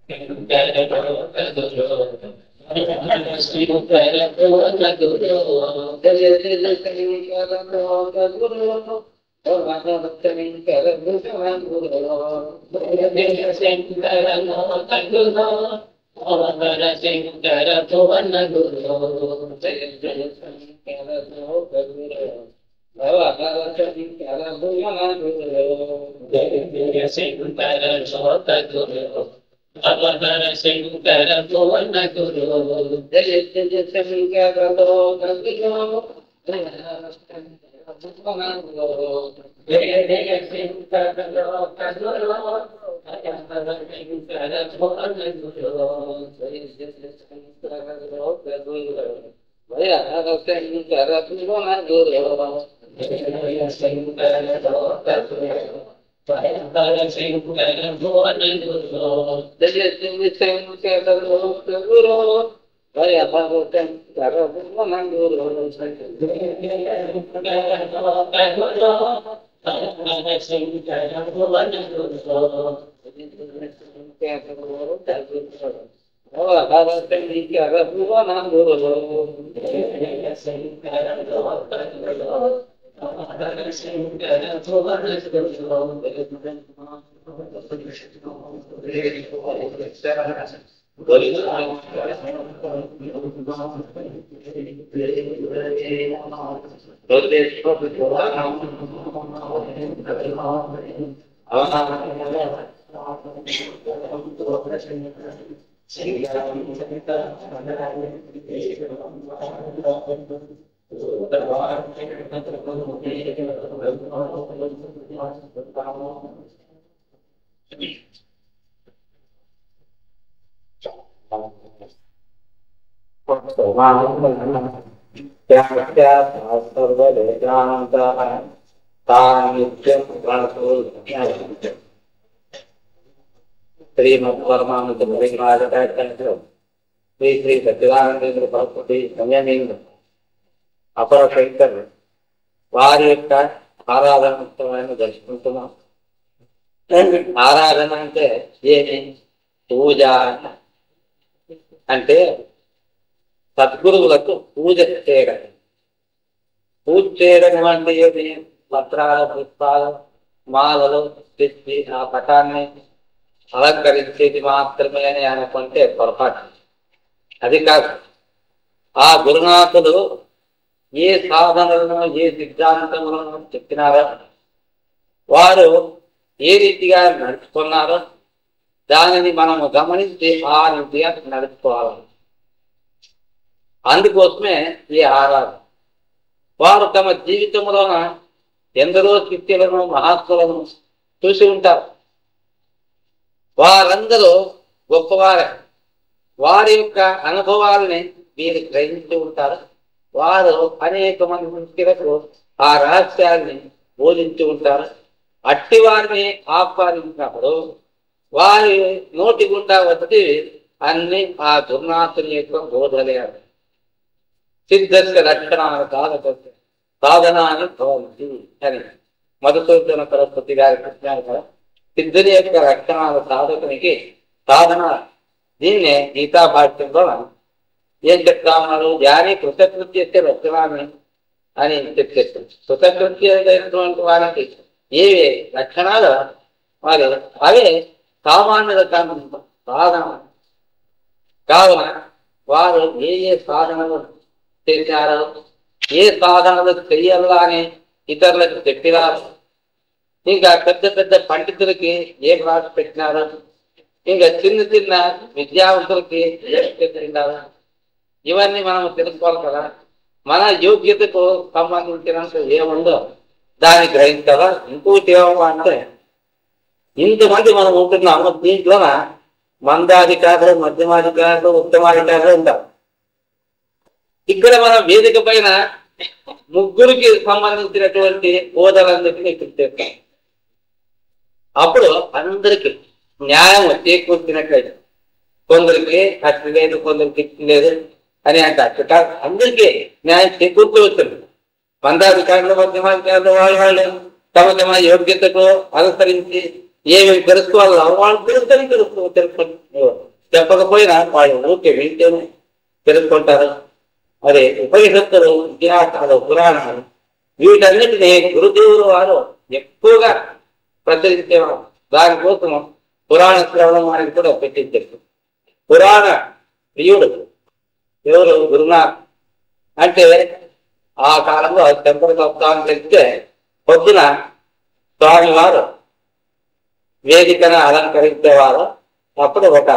శంకర భువన గురు జయ జయ శంకర లోక గురు శంకర భువన గురు జయ జయ శంకర లోక గురు అవహర శంకర భువన గురు జయ జయ శంకర లోక గురు జయ జయ శంకర లోక గురు శంకర భువన గురు జయ జయ శంకర లోక గురు శంకర భువన గురు జయ శంకర లోక గురు శంకర భువన గురు జయ జయ శంకర లోక గురు శంకర భువన గురు శంకర భువన గురు శంకర భువన గురు శంకర శ్రీమద్పరమానంద శ్రీ శ్రీ సచ్చిదానందేంద్ర సరస్వతి సంయమేంద్ర అపర శంకర్ వారి యొక్క ఆరాధనోత్సవాన్ని దర్శిస్తున్నాం. ఆరాధన అంటే ఏమి? పూజ అంటే సద్గురువులకు పూజ చేయడం. పూజ చేయడం అంటే ఏమి? పత్రాలు, పుష్పాలు, మాలలు తెచ్చి ఆ పటాన్ని అలంకరించేది మాత్రమే అని అనుకుంటే పొరపాటు. అది కాదు. ఆ గురునాథులు ఏ సాధనలను, ఏ సిద్ధాంతములను చెప్పినారో, వారు ఏ రీతిగా నడుచుకున్నారో దానిని మనము గమనించి ఆ రీతిగా నడుచుకోవాలి. అందుకోసమే ఈ ఆరాధన. వారు తమ జీవితంలోన ఎందరో శిష్యులను, మహాత్ములను చూసి ఉంటారు. వారందరూ గొప్పవారే. వారి యొక్క అనుభవాలని వీరు గ్రహించి ఉంటారు. వారు అనేక మంది శిష్యులకు ఆ రహస్యాన్ని బోధించి ఉంటారు. అట్టి వారిని ఆహ్వానించినప్పుడు వారి నోటి గుండా వచ్చి అన్ని ఆ గురునాథుని యొక్క బోధలే. సిద్ధస్య లక్షణాలు సాధకస్య సాధనాన్ని భవంతి అని మధుసూదన సరస్వతి గారి చెప్పారు కదా. సిద్ధుని యొక్క లక్షణాలు సాధకునికి సాధన. దీన్నే గీతా భాష్యంలో ఏం చెప్తా ఉన్నారు? జ్ఞాని కృతకృత్య లక్షణాన్ని అని చెప్పేస్తారు. కృతకృత్యమైనటువంటి వారికి ఏవి లక్షణాలు మరి అవే సామాన్య సాధన. కావున వారు ఏ ఏ సాధనలు చేశారో, ఏ సాధనలు చెయ్యాలా అని ఇతరులకు చెప్పినారు. ఇంకా పెద్ద పెద్ద పండితులకి ఏం రాసి పెట్టినారు, ఇంకా చిన్న చిన్న విద్యావంతులకి ఏం పెట్టినారు, ఇవన్నీ మనం తెలుసుకోవాలి కదా. మన యోగ్యతకు సంబంధించినంత ఏముందో దాన్ని గ్రహించాలా. ఇంకోటి ఏమో అంటే ఇంతమంది మనం ఉంటున్నాము, దీంట్లోన మందాధికారులు, మధ్యమాధికారులు, ఉత్తమాధికారులు ఉంటారు. ఇక్కడ మనం వేదిక పైన ముగ్గురికి సంబంధించినటువంటి బోధలందరికీ చెప్తాం. అప్పుడు అందరికి న్యాయం చేకూర్చినట్లయితే, కొందరికి అట్టు లేదు, కొందరికి ఇట్టు లేదు అని అంటారు. అందరికీ న్యాయం చేకూర్చు వచ్చింది. మందాధికారులు, మధ్యమాధికారులు వాళ్ళు తమ తమ యోగ్యతకు అనుసరించి ఏమి తెలుసుకోవాలో వాళ్ళు తెలుసుకొని తెలుసుకొని చెప్పకపోయినా వాళ్ళు ఊరికే వింటేనే తెలుసుకుంటారు. మరి ఉపనిషత్తులు, ఇతిహాసాలు, పురాణాలు వీటన్నిటినీ గురుదేవులు వారు ఎక్కువగా ప్రచురించేవారు. దానికోసం పురాణ శ్రవణం అనేది కూడా పెట్టించారు. పురాణ ప్రియుడు ఎవరు? గురునాథ్. అంటే ఆ కాలంలో టెంపుల్ సప్తాహం తెలిస్తే పొద్దున స్వామివారు వేదికను అలంకరించేవారు. అప్పుడు ఒక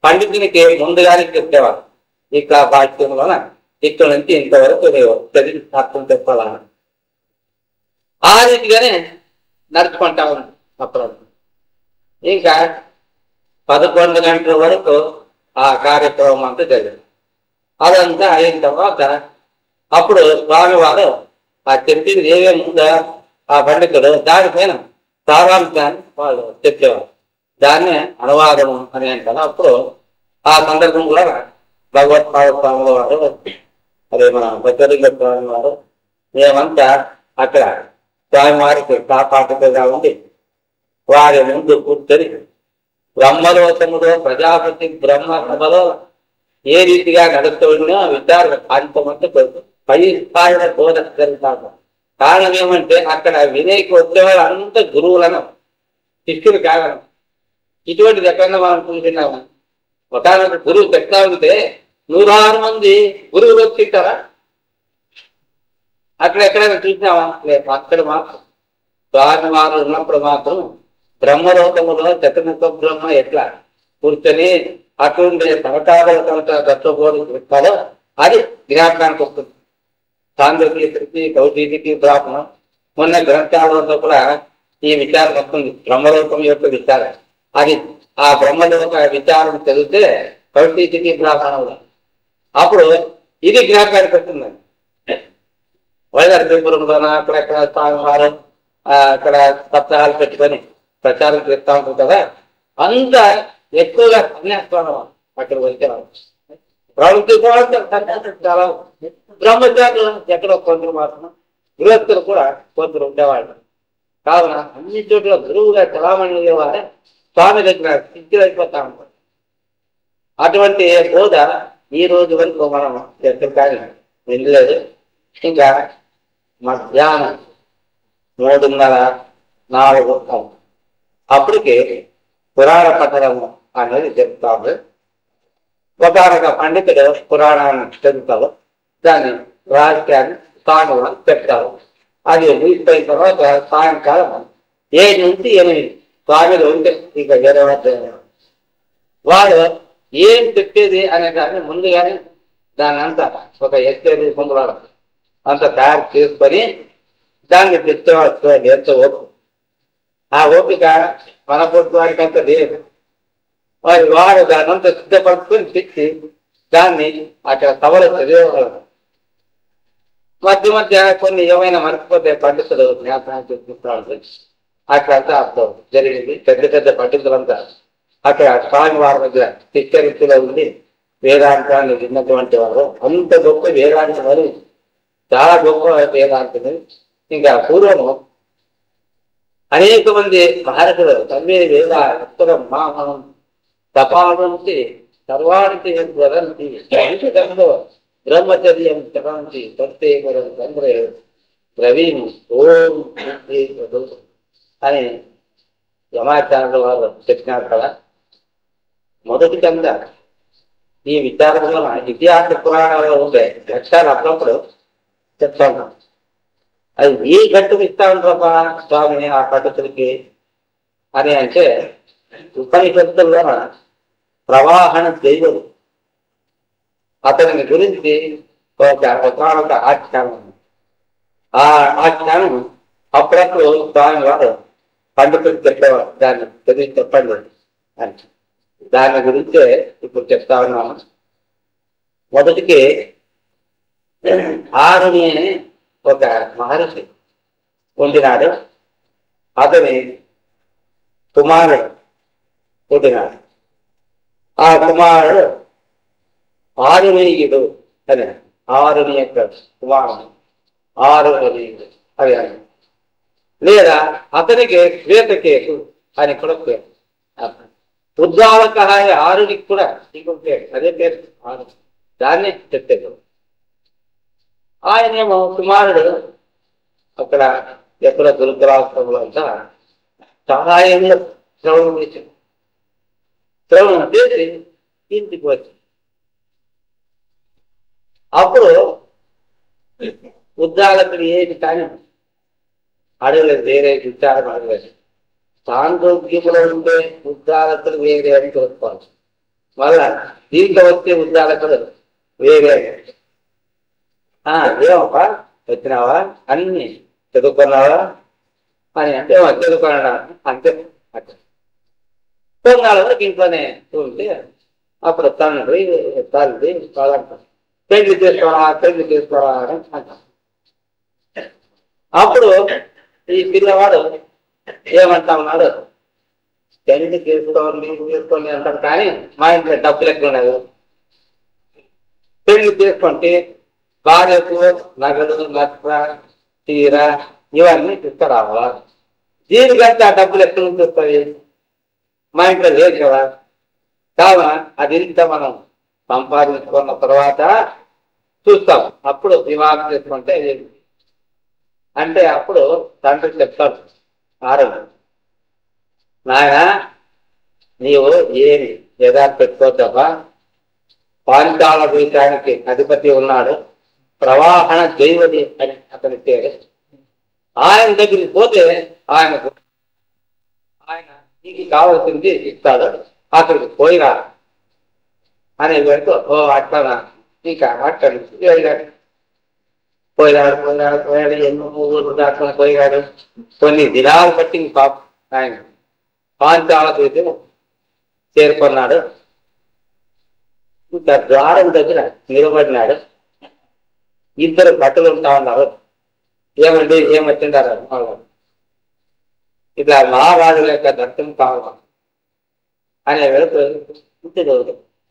పండితునికి ముందుగానే చెప్పేవారు, ఇట్లా భాష్యంలోన ఇక్కడ నుంచి ఇంతవరకు చదివి అర్థం చెప్పాలని. ఆ రీతిగానే నడుచుకుంటా ఉంది. అప్పుడు ఇంకా 11 గంటల వరకు ఆ కార్యక్రమం అంతా జరిగింది. అదంతా అయిన తర్వాత అప్పుడు స్వామివారు ఆ చెప్పింది ఏమేమి ఉందో ఆ పండితుడు దానిపైన సారాంశాన్ని వాళ్ళు చెప్పేవారు. దాన్నే అనువాదము అని అంటారు. అప్పుడు ఆ సందర్భంలో భగవత్పాద స్వాముల వారు, అదే మన బద్దలింగ స్వామి వారు, మేమంతా అక్కడ స్వామివారికి కాపాటుగా ఉండి వారి ముందు కూర్చొని బ్రహ్మలోకములో ప్రజాపతి బ్రహ్మ సభలో ఏ రీతిగా నడుస్తుందో విద్యార్థులు అంతమంది పై స్థాయిలో బోధ జరుగుతారు. కారణం ఏమంటే అక్కడ వినయకి వచ్చేవాళ్ళు అంత గురువులను, శిష్యులు కాగలం. ఇటువంటిది ఎక్కడన్నా మనం చూసినాము. ఒకనొక గురువు చెప్తా ఉంటే 106 మంది గురువులు వచ్చింటారా? అక్కడ ఎక్కడైనా చూసినావా? లేదు. అక్కడ మాత్రం స్వామి వారు ఉన్నప్పుడు మాత్రం బ్రహ్మలోకములో చతుర్ముఖ బ్రహ్మ ఎట్లా కూర్చొని అటువంటి సహకారాలతో దత్తబోధ చెప్తారో అది జ్ఞాపకానికి వస్తుంది. సాంద్రకీర్తికి, కౌశీకి, బ్రాహ్మణం మొన్న గ్రంథాలలో కూడా ఈ విచారం వస్తుంది. బ్రహ్మలోకం యొక్క విచారం అది. ఆ బ్రహ్మలోక విచారం చదివితే కౌశీకి, బ్రాహ్మణంలో అప్పుడు ఇది జ్ఞాపకానికి వస్తుందండి. వైదర్భీపురంలోన అక్కడెక్కడ స్వామివారు అక్కడ సప్తాహాలు పెట్టుకొని ప్రచారం చేస్తూ ఉంటారు కదా. అంత ఎక్కువగా సన్యాసం అక్కడ వచ్చేవారు. ప్రవృత్తి కూడా చాలా బ్రహ్మచారులు ఎక్కడో కొందరు మాత్రం, గృహస్థులు కూడా కొందరు ఉండేవాళ్ళు. కావున అన్ని చోట్ల గురువుగా చలామణి అయ్యేవారే స్వామి దగ్గర సిద్ధులైపోతా ఉంటారు. అటువంటి బోధ ఈ రోజు వరకు మనం ఎక్కడ కానీ వెళ్ళలేదు. ఇంకా మధ్యాహ్నం 3:30-4 అప్పటికి పురాణ పఠనము అనేది చెప్తాము. ఒకనొక పండితుడు పురాణాన్ని చదువుతారు, దాన్ని రహస్యాన్ని స్థానంలో పెడతారు. అది ముగిపోయిన తర్వాత సాయంకాలం 7 నుంచి 8 స్వామిలు ఉంటే ఇక వేరే వాడు ఏం చెప్పేది అనే దాన్ని ముందుగానే దాన్ని అంతా ఒక ఎస్ఏది ముందు అంతా తయారు చేసుకొని దాన్ని తెచ్చేవాడు. ఎంత ఓపిక, ఆ ఓపిక మన పొద్దు వారికి అంత లేదు. వాడు దాన్ని అంతా సిద్ధపడుకొని తెచ్చి దాన్ని అక్కడ సభలో చదివేవాళ్ళు. మధ్య మధ్య కొన్ని ఏమైనా మర్చిపోతే పండితులు జ్ఞాపకాన్ని చూపిస్తాడు. అక్కడంతా అర్థం జరిగింది. పెద్ద పెద్ద పండితులంతా అక్కడ స్వామివారి దగ్గర శిష్యరీతిలో ఉండి వేదాంతాన్ని విన్నటువంటి వారు. అంత గొప్ప వేదాంతం అని, చాలా గొప్ప వేదాంతం. ఇంకా పూర్వము అనేక మంది మహర్షులు తమ్మే వేద ఉత్తరం మామం తపాలంతి సర్వానికి వదంతి అంశంలో బ్రహ్మచర్యం చరంతి ప్రత్యేకరం తండ్రి ప్రవీణ్ ఓం అని యమాచార్యుల వారు చెప్పినారు కదా. మొదటి కింద ఈ విచారంలో ఇతిహాస పురాణాలలో ఉండే లక్ష్యాలు అప్పుడప్పుడు చెప్తాను. అది ఏ గట్టు ఇస్తా ఉంటారబ్బా స్వామిని ఆ పద్ధతులకి అని అంటే ఉపనిషత్తుల్లో ప్రవాహణ దైవం అతని గురించి ఒక ఆఖ్యానం. ఆ ఆఖ్యానం అప్పుడప్పుడు స్వామి వారు పండితులు చెప్పేవారు, దాన్ని చదివి చెప్పండి అని. దాని గురించే ఇప్పుడు చెప్తా ఉన్నాము. మొదటికి ఆరుని అని ఒక మహర్షి ఉండినాడు. అతని కుమారుడు పుట్టినాడు. ఆ కుమారుడు ఆరునీయుడు అని, ఆరుని యొక్క కుమారుడు ఆరునీయుడు అని, లేదా అతనికి శ్వేతకేతు అని కూడా పేరు. ఉద్దాలక ఆరునికి కూడా ఇంకొక అదే పేరు ఆరు, దాన్నే చెప్పేది. ఆయనేమో కుమారుడు అక్కడ ఎక్కడ దుర్గరాష్ట్రంలో అంతా చాలా ఏళ్ళు శ్రవణం చేశాడు. శ్రవణం చేసి ఇంటికి వచ్చి అప్పుడు ఉద్దాలకుడు ఏది కానీ అడగలేదు, వేరే విచారం అడగలేదు. సాంద్రోగ్యంలో ఉండే ఉద్దాలకుడు వేరే అని చూసుకోవాలి. మళ్ళా దీంట్లో వచ్చే ఉద్దాలకుడు వేరే. ఏమప్పా వచ్చినావా, అన్ని చదువుకున్నావా అని అంటే చదువుకున్నా అంతే. కొన్నాళ్ళ వరకు ఇంట్లోనే ఉంటే అప్పుడు తండ్రి తల్లి వాళ్ళంటారు పెళ్లి చేసుకోవా అని అంటారు. అప్పుడు ఈ పిల్లవాడు ఏమంటా ఉన్నాడు, పెళ్లి చేసుకోండి అంటారు, కానీ మా ఇంట్లో డబ్బులు ఎక్కువ ఉన్నాయి. పెళ్లి చేసుకుంటే భార్యకు నగదు నట్ర తీర ఇవన్నీ తీసుకురావాలా. దీనికంటే ఆ డబ్బులు ఎక్కడి నుంచి వస్తాయి, మా ఇంట్లో లేదు కదా. కావున అది ఇంత మనం సంపాదించుకున్న తర్వాత చూస్తాం, అప్పుడు వివాహం చేసుకుంటే అంటే అప్పుడు తండ్రి చెప్తాడు, ఆరోగ్యం నాయన నీవు ఏమి యథార్థ పెట్టుకోవద్దబ్బా, పాంచాల దేశానికి అధిపతి ఉన్నాడు, ప్రవాహన దైవది అని అతని పేరు. ఆయన దగ్గరికి పోతే ఆయన నీకు కావాల్సింది ఇస్తాడు, అక్కడికి పోయిరా అనే పెడుతూ అట్లా ఇంకా అక్కడి నుంచి వెళ్ళాడు. పోయాడు ఎన్నో ఊరు దాకా పోయాడు. కొన్ని దినాలు బట్టి పాప ఆయన పాంచాల దేశం చేరుకున్నాడు. ఇంకా ద్వారం దగ్గర నిలబడినాడు. ఇద్దరు బట్టలు ఉంటా ఉన్నారు. ఏమండి ఏమొచ్చిండారు వాళ్ళు, ఇట్లా మహారాజు యొక్క దర్శనం కావాలి అనే వెళుతూ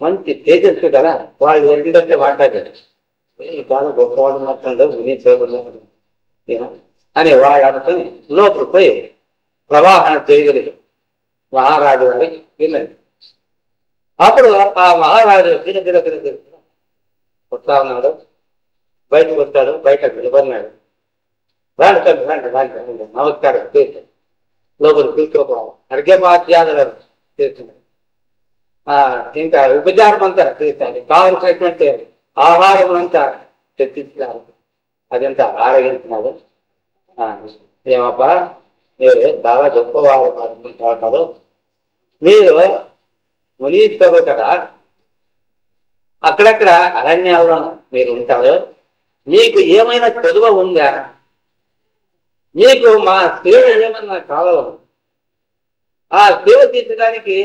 మంచి తేజస్సు కదా, వాళ్ళు ఎందుకంటే మాట్లాడారు ఈ కాలం గొప్పవాడు మాట్లాడదు విని చేయకూడదు అని వాళ్ళు అనుకుని లోపల పోయి ప్రవాహన చేయగలిగి మహారాజు వారికి వెళ్ళండి. అప్పుడు ఆ మహారాజు గిర వస్తా ఉన్నాడు, బయటకు వస్తాడు, బయట నిలబడినాడు. రండి నమస్కారం చేసి లోపల తీసుకోపోవాలి. అర్ఘ్యపాధ్యాయులు చేస్తున్నాడు. ఇంకా ఉపచారం అంతా చేస్తాడు, కావలసినటువంటి ఆహారం అంతా తెచ్చిస్తున్నారు. అదంతా ఆరగించినాడు. ఏమబ్బా మీరు బాగా గొప్పవారు అనుకుంటున్నారు, మీరు మునీశ్వరు కదా, అక్కడక్కడ అరణ్యాల్లో మీరు ఉంటారు, మీకు ఏమైనా చదువు ఉందా, మీకు మా సేవ ఏమన్నా కావాలి, ఆ సేవ తీర్చడానికి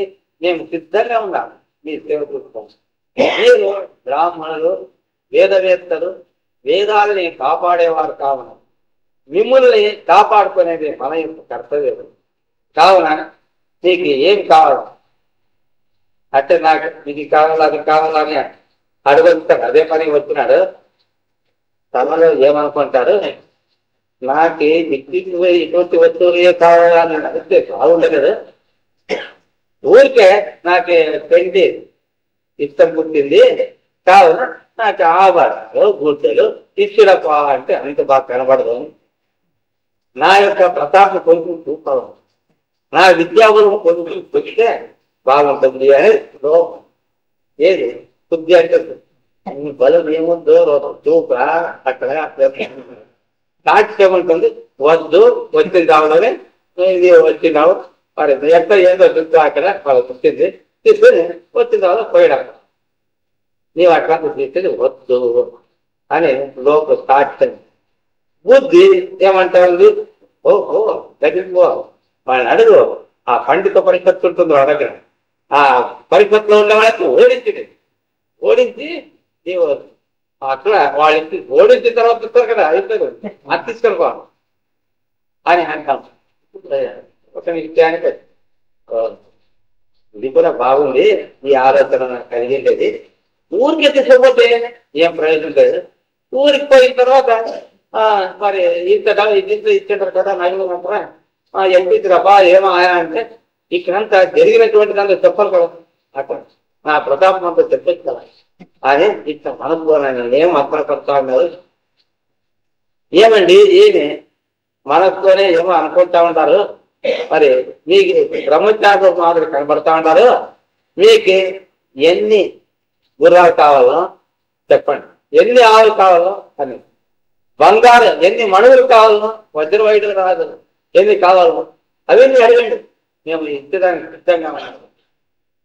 మేము సిద్ధంగా ఉన్నాము, మీ సేవ చూస్తాం. మీరు బ్రాహ్మణులు వేదవేత్తలు, వేదాలని కాపాడేవారు కావున మిమ్మల్ని కాపాడుకునేది మన యొక్క కర్తవ్యం. కావున నీకు ఏం కావాలి అంటే నాకు ఇది కావాలి అది కావాలని అడుగుతాడు. అదే పని వచ్చినాడు. తమలో ఏమనుకుంటారు, నాకు ఇటువంటి వస్తువులు కావాలని అడిగితే బాగుండదు కదా, ఊరికే నాకు పెండి ఇష్టం పుట్టింది కావున నాకు ఆభరణాలు గుడ్డలు ఇచ్చిడపా అంటే అంత బాగా కనబడదు, నా యొక్క ప్రతాపం కొనుక్కుని చూస్తాను, నా విద్యాబలం కొనుక్కుని పెడితే బాగుంటుంది అని లోపం. ఏది బుద్ధి అంటే బలం ఏముందో చూప అక్కడ సాక్ష్యముంటుంది. వద్దు వచ్చింది కావాలని ఇది వచ్చినావు మరి ఎక్కడ ఏదో చూస్తూ అక్కడ వాళ్ళు పుట్టింది తీసుకొని వచ్చిన తర్వాత పోయాడు. నీవు అట్లా తీసుకొని వద్దు అని లోపల సాక్ష్యం. బుద్ధి ఏమంటుంది, ఓహో దగ్గరికి పో వాళ్ళని అడుగు, ఆ పండిత పరిషత్తు ఉంటుంది వాళ్ళ దగ్గర, ఆ పరిషత్తులో ఉండే వాళ్ళకి ఓడించి నీవు అక్కడ వాళ్ళకి ఓడించిన తర్వాత ఇస్తారు కదా, అయిపోయి అది తీసుకెళ్ళిపోవాలి అని అంటాం. ఒక నిత్యానికి ఇది కూడా బాగుంది, ఈ ఆలోచన కలిగిండేది. ఊరికి తీసుకపోతే ఏం ప్రయోజనం లేదు. ఊరికి పోయిన తర్వాత మరి ఇంత ఇచ్చింటారు కదా, నలుగురు అంటారా ఎంపీ రబ్బా ఏమో ఆయన అంటే ఇక్కడంతా జరిగినటువంటి దాంట్లో చెప్పాలి కదా, అక్కడ నా ప్రతాపం అంతా చెప్పచ్చు కదా అని ఇట్లా మనకు ఏం అప్పడపడతా ఉన్నారు. ఏమండి ఏమి మనసులోనే ఏమో అనుకుంటా ఉంటారు, మరి మీకు బ్రహ్మచారి మాదిరి కనబడతా ఉంటారు, మీకు ఎన్ని గుర్రాలు కావాలో చెప్పండి, ఎన్ని ఆవులు కావాలో అని, బంగారం ఎన్ని మణుగులు కావాలో, వజ్ర వైద్యులు రాదు ఎన్ని కావాలో అవన్నీ అడగండి, మేము ఇచ్చడానికి సిద్ధంగా ఉన్నాము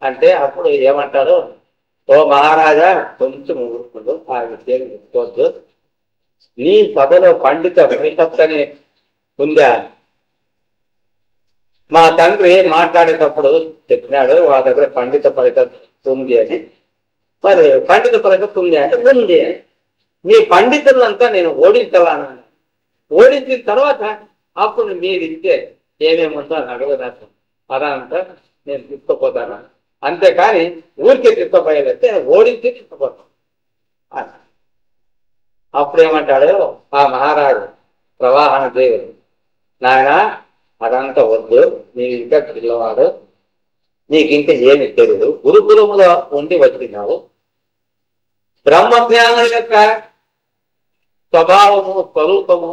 అంటే అప్పుడు ఏమంటారు, ఓ మహారాజా కొంచెం ఊరుకుండు, ఆ విషయం చెప్పుకోవద్దు, నీ సభలో పండిత పరిషత్తని ఉందా? మా తండ్రి మాట్లాడేటప్పుడు చెప్పినాడు వాళ్ళ దగ్గర పండిత పరిషత్ ఉంది అని. మరి పండిత పరిషత్ ఉంది అంటే ఉంది. మీ పండితులంతా నేను ఓడించాలను, ఓడించిన తర్వాత అప్పుడు మీరు ఇచ్చే ఏమేమి ఉందో అని అడగదాను, అదంతా నేను తీసుకుపోతాను, అంతేకాని ఊరికే తీసుకుపోయేదైతే ఓడించి తీసుకుపోతాను. అప్పుడేమంటాడు ఆ మహారాజు ప్రవాహన దేవుడు, నాయన అదంతా వద్దు, నీ ఇంకా పిల్లవాడు, నీకు ఇంకా ఏమి తెలియదు, గురుకులములో ఉండి వచ్చినావు, బ్రహ్మజ్ఞానం యొక్క స్వభావము స్వరూపము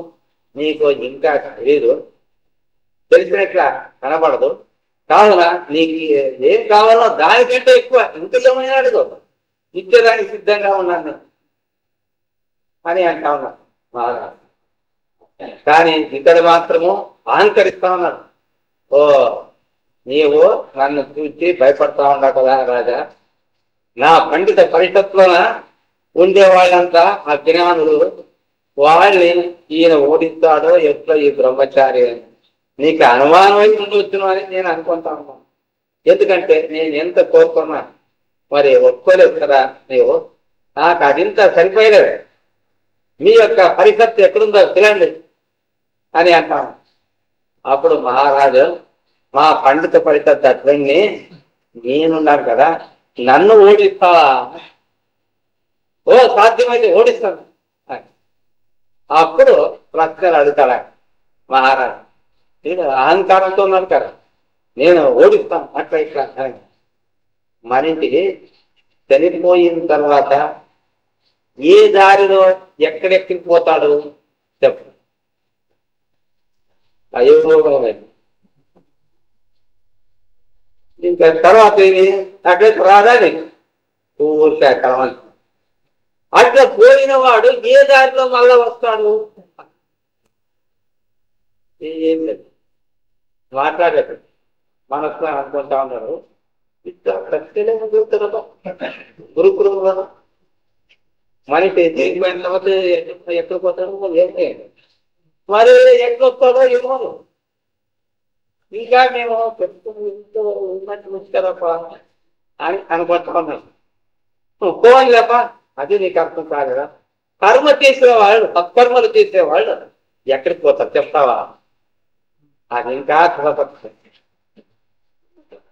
నీకు ఇంకా తెలియదు, తెలిసినట్లా కనబడదు, కావున నీకు ఏం కావాలో దానికంటే ఎక్కువ ఇంకా ఏమైనా అడుగు, ఇచ్చేదానికి సిద్ధంగా ఉన్నాను అని అంటా ఉన్నాను మహారాజు. కానీ ఇతడు మాత్రము అహంకరిస్తా ఉన్నాడు, ఓ నీవు నన్ను చూసి భయపడతా ఉన్నావు కదా రాజా, నా పండిత పరిషత్తులోన ఉండేవాళ్ళంతా ఆ జ్ఞానులు, వాళ్ళని ఈయన ఓడిస్తాడో ఎట్లా ఈ బ్రహ్మచారి అని నీకు అనుమానమై ఉండవచ్చును అని నేను అనుకుంటా ఉన్నాను. ఎందుకంటే నేను ఎంత కోరుకున్నా మరి ఒప్పుకోలేదు కదా నీవు, నాకు అదింత సరిపోయలేదు, మీ యొక్క పరిషత్తు ఎక్కడుందో తెలియండి అని అంటాను. అప్పుడు మహారాజు, మా పండిత పరిషత్ అట్లన్నీ నేనున్నాను కదా, నన్ను ఓడిస్తావా? ఓ సాధ్యమైతే ఓడిస్తాను. అప్పుడు ప్రశ్నలు అడుగుతాడా మహారాజు, నేను అహంకారంతో ఉన్నాను కదా, నేను ఓడిస్తాను అట్లా ఇట్లా అని. మనింటికి చనిపోయిన తర్వాత ఏ దారిలో ఎక్కడెక్కి పోతాడు చెప్పు. అయ్యో ఇంకా తర్వాత అట్లా రాదా నీకు ఊరికే కావాలి. అట్లా పోయిన వాడు ఏ దారిలో మళ్ళా వస్తాడు? ఏం లేదు, మాట్లాడేది మనసులో అనుకుంటా ఉన్నారు. గురుకులంలో మనిషి జరిగిపోయిన తర్వాత ఎక్కడ పోతాడో ఏంటి, మరి ఎక్కడ వస్తాడో ఏమో, ఇంకా మేము ఉన్నట్టు వచ్చారప్ప అని అనుకుంటా ఉన్నాం. పోవాలి లేప, అది నీకు అర్థం కాదు కదా. కర్మ చేసేవాళ్ళు, సత్కర్మలు చేసేవాళ్ళు ఎక్కడికి పోతారు చెప్తావా? అది ఇంకా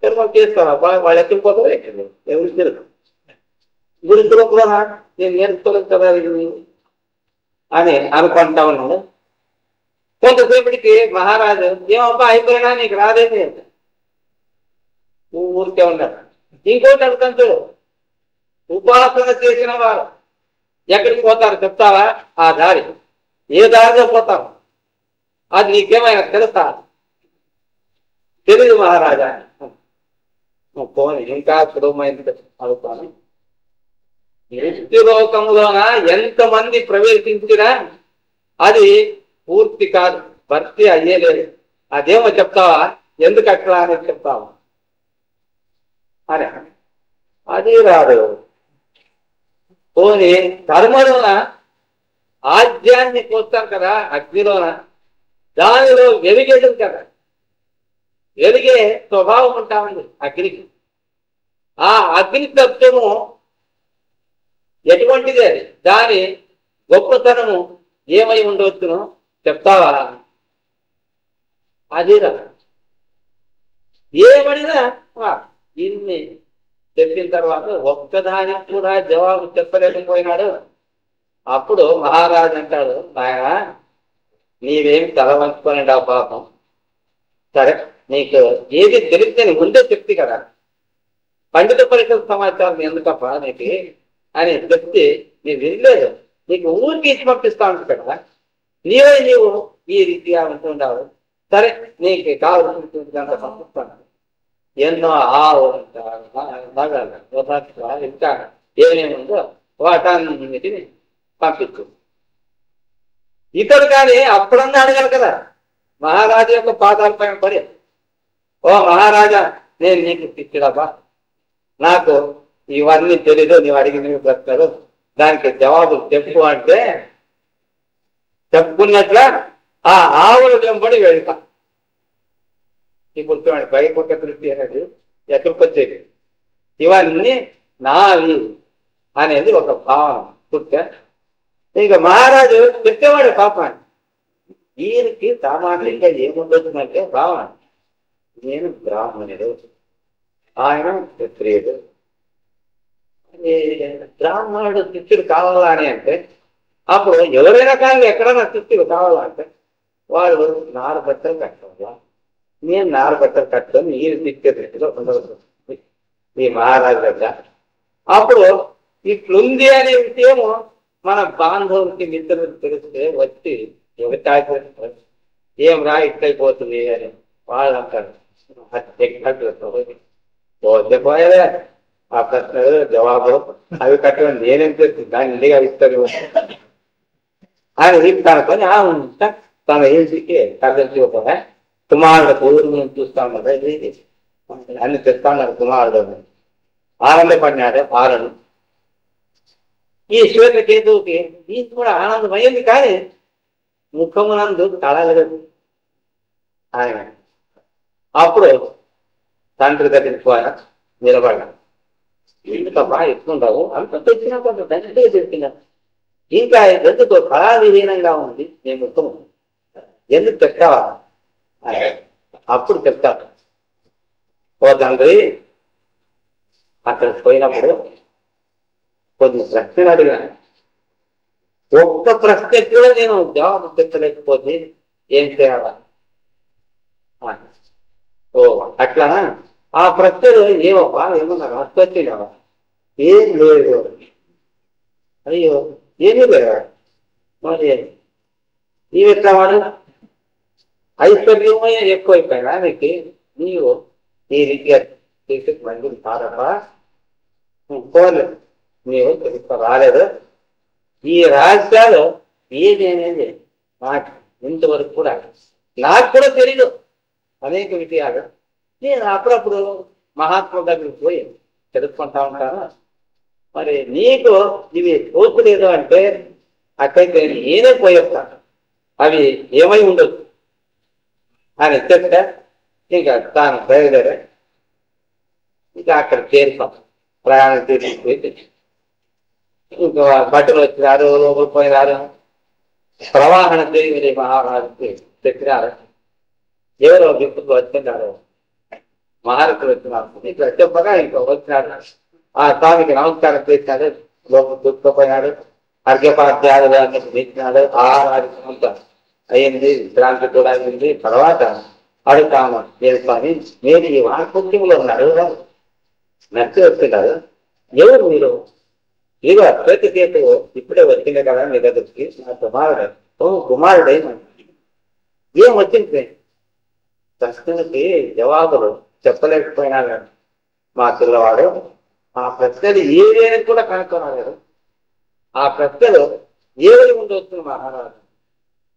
కర్మలు చేస్తావా? వాళ్ళు ఎక్కడికి పోతారో ఎక్కడ ఎవరికి తెలుసు. గురుకులంలో నేను నేర్చుకోలేదు కదా అని అనుకుంటా ఉన్నాడు. కొంతసేపటికి మహారాజు, ఏమబ్బా అయిపోయినా నీకు రాదేమి, ఊరికే ఉన్నాడు. ఇంకోటి అడుగుతాను చూడు, ఉపాసన చేసిన వారు ఎక్కడికి పోతారు చెప్తావా? ఆ దారి ఏ దారిలో పోతావు అది నీకేమైనా తెలుసా? తెలియదు మహారాజా. పోని ఇంకా సులభమైంది అడుగుతాను. మృత్యులోకంలోన ఎంతమంది ప్రవేశించినా అది పూర్తి కాదు, భర్తీ అయ్యేలేదు. అదేమో చెప్తావా? ఎందుకు అట్లా అనేది చెప్తావా అని. అది రాదు. పోనీ కర్మలోన ఆజ్యాన్ని పోస్తాం కదా అగ్నిలోన, దానిలో వెలిగేది కదా, వెలిగే స్వభావం ఉంటామండి అగ్నికి. ఆ అగ్ని తత్వము ఎటువంటిది, అది దాని గొప్పతనము ఏమై ఉండవచ్చును చెప్తావా? అది రా. ఏమడినా ఇన్ని చెప్పిన తర్వాత ఒక్కదానికి కూడా జవాబు చెప్పలేకపోయినాడు. అప్పుడు మహారాజు అంటాడు, నాయన నీవేమి తల వంచుకోనండి ఆ పాపం, సరే నీకు ఏది తెలిస్తే ముందే చెప్తే కదా, పండిత పరిషత్ సమాచారం ఎందుకప్ప నీకు అని చెప్తే నీవు వినలేదు. నీకు ఊరికి ఇచ్చి పంపిస్తా ఉంటుంది కదా, నీవు ఈ రీతిగా ఉంటుండావు. సరే నీకు కావాల్సింది అంత పంపిస్తాను. ఎన్నో ఆవులంట, ఇంకా ఏమేమి ఉందో వాటాన్నిటిని పంపించు. ఇతడు కానీ అప్పుడన్నా అడగాలి కదా, మహారాజు యొక్క పాదాల పైన పడి, ఓ మహారాజా నేను నీకు పిచ్చిడబ్బా, నాకు ఇవన్నీ తెలీదు, నీవు అడిగినవి ప్రశ్నలు, దానికి జవాబులు చెప్పు అంటే చెప్పుకున్నట్ల ఆ ఆవుల వెంబడి వెళ్తా. ఇప్పుడు చూడండి భయపక్క దృష్టి అనేది ఎక్కడికి వచ్చేది, ఇవన్నీ నావి అనేది ఒక భావన పుట్ట. ఇక మహారాజు చెప్పేవాడు పాపాన్ని, వీరికి సామాన్యంగా ఏముండొచ్చిందంటే భావన, నేను బ్రాహ్మణుడు, ఆయన క్షత్రియుడు. బ్రాహ్మణుడు శిష్యుడు కావాలా అని అంటే అప్పుడు ఎవరైనా కానీ ఎక్కడైనా శిష్యుడు కావాలా అంటే వాళ్ళు నారు బట్టలు కట్టుకోవాలా, నేను నారు బట్టలు కట్టుకొని ఈ నిత్య దృష్టిలో ఉండవచ్చు ఈ మహారాజు దగ్గర. అప్పుడు ఇట్లుంది అనే విషయము మన బాంధవులకి మిత్రులకు తెలిస్తే వచ్చి ఏం రా ఇట్లయిపోతుంది అని వాళ్ళు అంటారు. పోతే పోయేదే ఆ ప్రశ్నలు జవాబులు అవి కట్టడం నేనేం చేస్తుంది, దాన్ని ఇండిగా ఇస్తారు అని కనుకొని తన ఇంటికి కథలు కూడా కుమారుడు ఊరు చూస్తా ఉన్నారు, అన్ని తెస్తా ఉన్నారు. కుమారుడు ఆనందపడినాడు ఆరను. ఈ శ్వేతకేతువుకి ఇది కూడా ఆనందమైంది, కానీ ముఖమునందు కళలేదు ఆయన. అప్పుడు తండ్రి దగ్గరికి పోయినా నిలబడ్డాడు. ఎందుకబ్బా ఎత్తుండవు అంత తెచ్చినా కొంత తండ్రి తెచ్చినా ఇంకా ఎందుకు కళావిహీనంగా ఉంది నీ ముఖము, ఎందుకు చెప్తావా? అప్పుడు చెప్తాడు, ఓ తండ్రి అక్కడికి పోయినప్పుడు కొన్ని ప్రశ్నలు అడిగాను, ఒక్క ప్రశ్న కూడా నేను జవాబు చెప్పలేకపోతే ఏం చేయాలా? ఓ అట్లానా? ఆ ప్రశ్నలు ఏమబ్బా ఏమన్నా రాసుకొచ్చేవా? ఏం లేదు. అయ్యో ఏమీ లేదా? మరి నీవెట్లా వాడు ఐశ్వర్యమే ఎక్కువైపోయినా నీకు, నీవు ఈ రీతిగా చేసి మందులు కాదప్ప పోలేదు, నీవు తెలుసు రాలేదు. ఈ రహస్యాలు ఏది అనేది నాకు ఇంతవరకు కూడా నాకు కూడా తెలీదు. అనేక విషయాలు నేను అప్పుడప్పుడు మహాత్ముల దగ్గరికి పోయి తెలుసుకుంటా ఉంటాను. మరి నీకు ఇవి తోచలేదు అంటే అక్కడికి నేనే పోయేస్తాను, అవి ఏమై ఉండదు అని చెప్తే ఇంకా తాను బయలుదేరా. ఇంకా అక్కడ చేరుతాం, ప్రయాణం తీసుకుపోయి ఇంకా బట్టలు వచ్చినారు, లోపలికి పోయినారు. ప్రవాహన దేవి మహారాజుకి చెప్పినారు, ఎవరో వ్యక్తులు వచ్చినారు, మహారథులు వచ్చినారు. ఇట్లా చెప్పగా ఇంకా వచ్చినాడు. ఆ స్వామికి నమస్కారం చేసినాడు, లోపల చూసుకుపోయినాడు, అర్ఘ్యపాధ్యాయులు తెచ్చినాడు. ఆరాధించినంత అయ్యింది, విశ్రాంతి కూడా అయింది. తర్వాత అడుగుతాము, నేను స్వామి నేను ఈ వాణిజ్యంలో ఉన్నాడు నచ్చి వస్తున్నారు, ఎవరు మీరు? ఇదిగో ప్రతి చేతు ఇప్పుడే వచ్చింది కదా మీ దగ్గరికి, నా కుమారుడు. ఓ కుమారుడే, ఏం వచ్చింది? ప్రశ్నలకి జవాబులు చెప్పలేకపోయినాడు మా పిల్లవాడు. ఆ ప్రశ్నలు ఏదేని కూడా కనుక్కున్నాడు. ఆ ప్రశ్నలు ఏవి ఉండవచ్చు మహారాజు?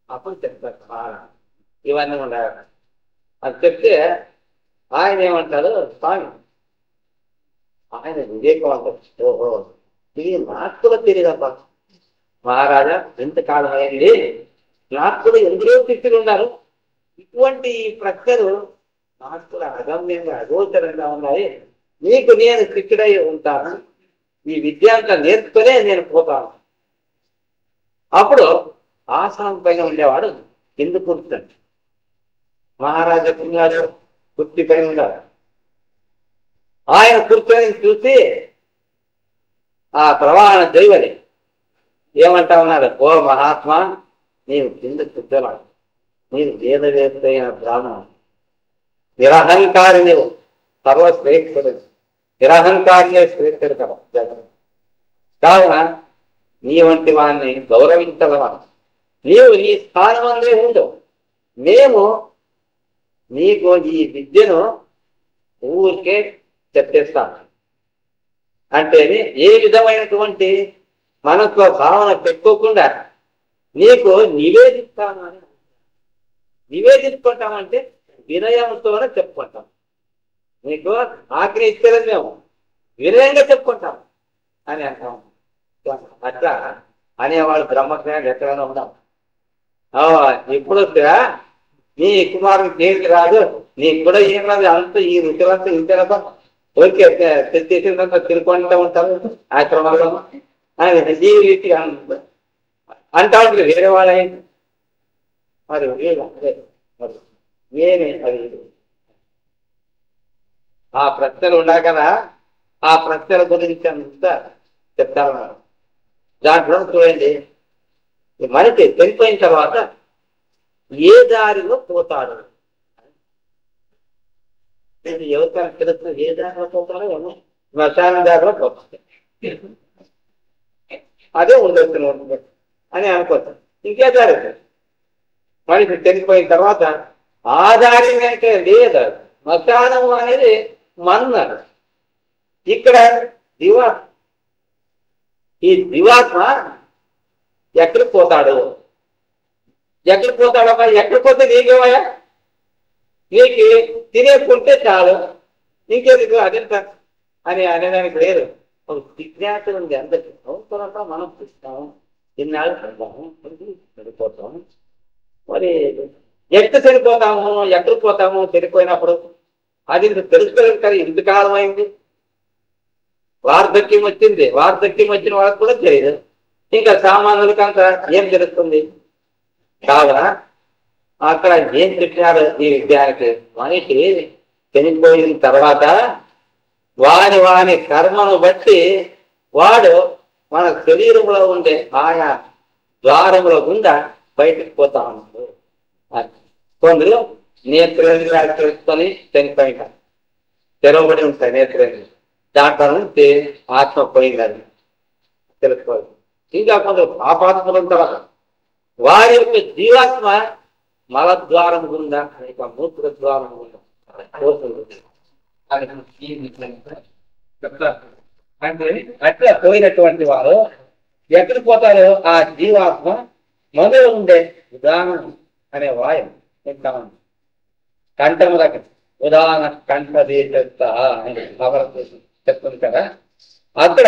అప్పుడు చెప్తారు మహారాజు ఇవన్నీ ఉండాలి అని చెప్తే ఆయన ఏమంటారు, స్వామి ఆయన వివేకవంతుడు. ఓహో ఇది నాకు కూడా తెలియదబ్బా మహారాజా, ఎంతకాలం అయింది, నాకు కూడా ఎందరో శిష్యులు ఉన్నారు, ఇటువంటి ప్రశ్నలు నాకు కూడా అగమ్యంగా అగోచరంగా ఉన్నాయి. నీకు నేను శిష్యుడై ఉంటాను, ఈ విద్యాంతా నేర్చుకునే నేను పోతాను. అప్పుడు ఆసనం పైన ఉండేవాడు కింద కూర్చుంటాడు, మహారాజా పిల్లాడు కుర్చీ పైన ఉండాలి. ఆయన కూర్చొని చూసి ఆ ప్రవాహన దైవని ఏమంటా ఉన్నాడు, ఓ మహాత్మా నీవు కింద కూర్చోవాడు, నీవు వేదవేత్త అయిన బ్రాహ్మణుడు, నిరహంకారి నీవు సర్వశ్రేష్ఠుడు, నిరహంకారియే శ్రేష్ఠుడు కదా జగన్. కావున నీ వంటి వాడిని గౌరవించగలవా? నీవు నీ స్థానం అందే ఉండు. మేము నీకు ఈ విద్యను ఊరికే చెప్పేస్తాను అంటే ఏ విధమైనటువంటి మనతో భావన పెట్టుకోకుండా నీకు నివేదిస్తాను అని. నివేదించుకుంటామంటే వినయంతోనే చెప్పుకుంటాం. నీకు ఆజ్ఞ ఇచ్చేది మేము వినయంగా చెప్పుకుంటాం అని అంటాం. అట్లా అనేవాళ్ళు బ్రహ్మజ్ఞానం ఎక్కడైనా ఉన్నాం. ఇప్పుడు నీ కుమారుని చేసి రాదు, నీకు కూడా ఏం రాదు, అంతా ఈ రుచులంతా ఇంతేనప్ప ఓకే తెచ్చేసిందంతా తిరుకుంటూ ఉంటారు ఆశ్రమంలో ఈ రీతిగా అంటా ఉంటుంది. వేరే వాళ్ళ మరి ఏమి అది ఆ ప్రశ్నలు ఉన్నాయి కదా, ఆ ప్రశ్నల గురించి అంతా చెప్తారు. దాంట్లో చూడండి, మనిషి చనిపోయిన తర్వాత ఏ దారిలో పోతాడు? ఎవరికైనా తెలుస్తుంది ఏ దారిలో పోతాడో ఏమో. శ్మశాన దారిలో పోతాడు, అదే ఉండొచ్చు అని అనుకోవచ్చు. ఇంకే దారి మనిషి చనిపోయిన తర్వాత ఆ దారి వెంటే లేదు. శ్మశానం అనేది మన్నాడు. ఇక్కడ ఈ దివాత్మ ఎక్కడికి పోతాడు? ఎక్కడికి పోతాడమ్మా? ఎక్కడికి పోతే నీకేమయ్యా? నీకు తినేసుకుంటే చాలు, ఇంకేది అదంతా అని అనేదానికి లేదు. ఒక జిజ్ఞాస ఉంది అందరికి. అవుతున్నట్టు మనం చూస్తాము, ఇన్నాళ్ళు పడతాము, చనిపోతాము. మరి ఎక్కడ చనిపోతాము, ఎక్కడికి పోతాము? చనిపోయినప్పుడు అది తెలుసుకోలేదు కదా. ఇంతకాలం అయింది, వార్ధక్యం వచ్చింది. వార్ధక్యం వచ్చిన వాళ్ళకి కూడా తెలియదు. ఇంకా సామాన్యులకంతా ఏం తెలుస్తుంది? కావున అక్కడ ఏం చెప్పినారు ఈ విద్యానికి? మనిషి చనిపోయిన తర్వాత వాని కర్మను బట్టి వాడు మన శరీరంలో ఉండే ఆయా ద్వారముల గుండా బయటకు పోతా ఉన్నాడు. కొందరు నేత్రేంద్రియాలు తెలుసుకొని చనిపోయినారు, తెరవబడి ఉంటాయి నేత్రేంద్రియాలు, దాంట్లో నుంచి ఆత్మ పోయిందని తెలుసుకోవాలి. ఇంకా కొందరు పాపాత్మలు ఉంటారు, వారి యొక్క జీవాత్మ మలద్వారం గుండా మూత్ర ద్వారం గుండా అంటే అట్లా పోయినటువంటి వారు ఎక్కడికి పోతారో ఆ జీవాత్మ మొదలు ఉండే ఉదాహరణ అనే వాయం కంఠము దగ్గర ఉదాహరణ కంఠదేశ చెప్తుంది కదా. అక్కడ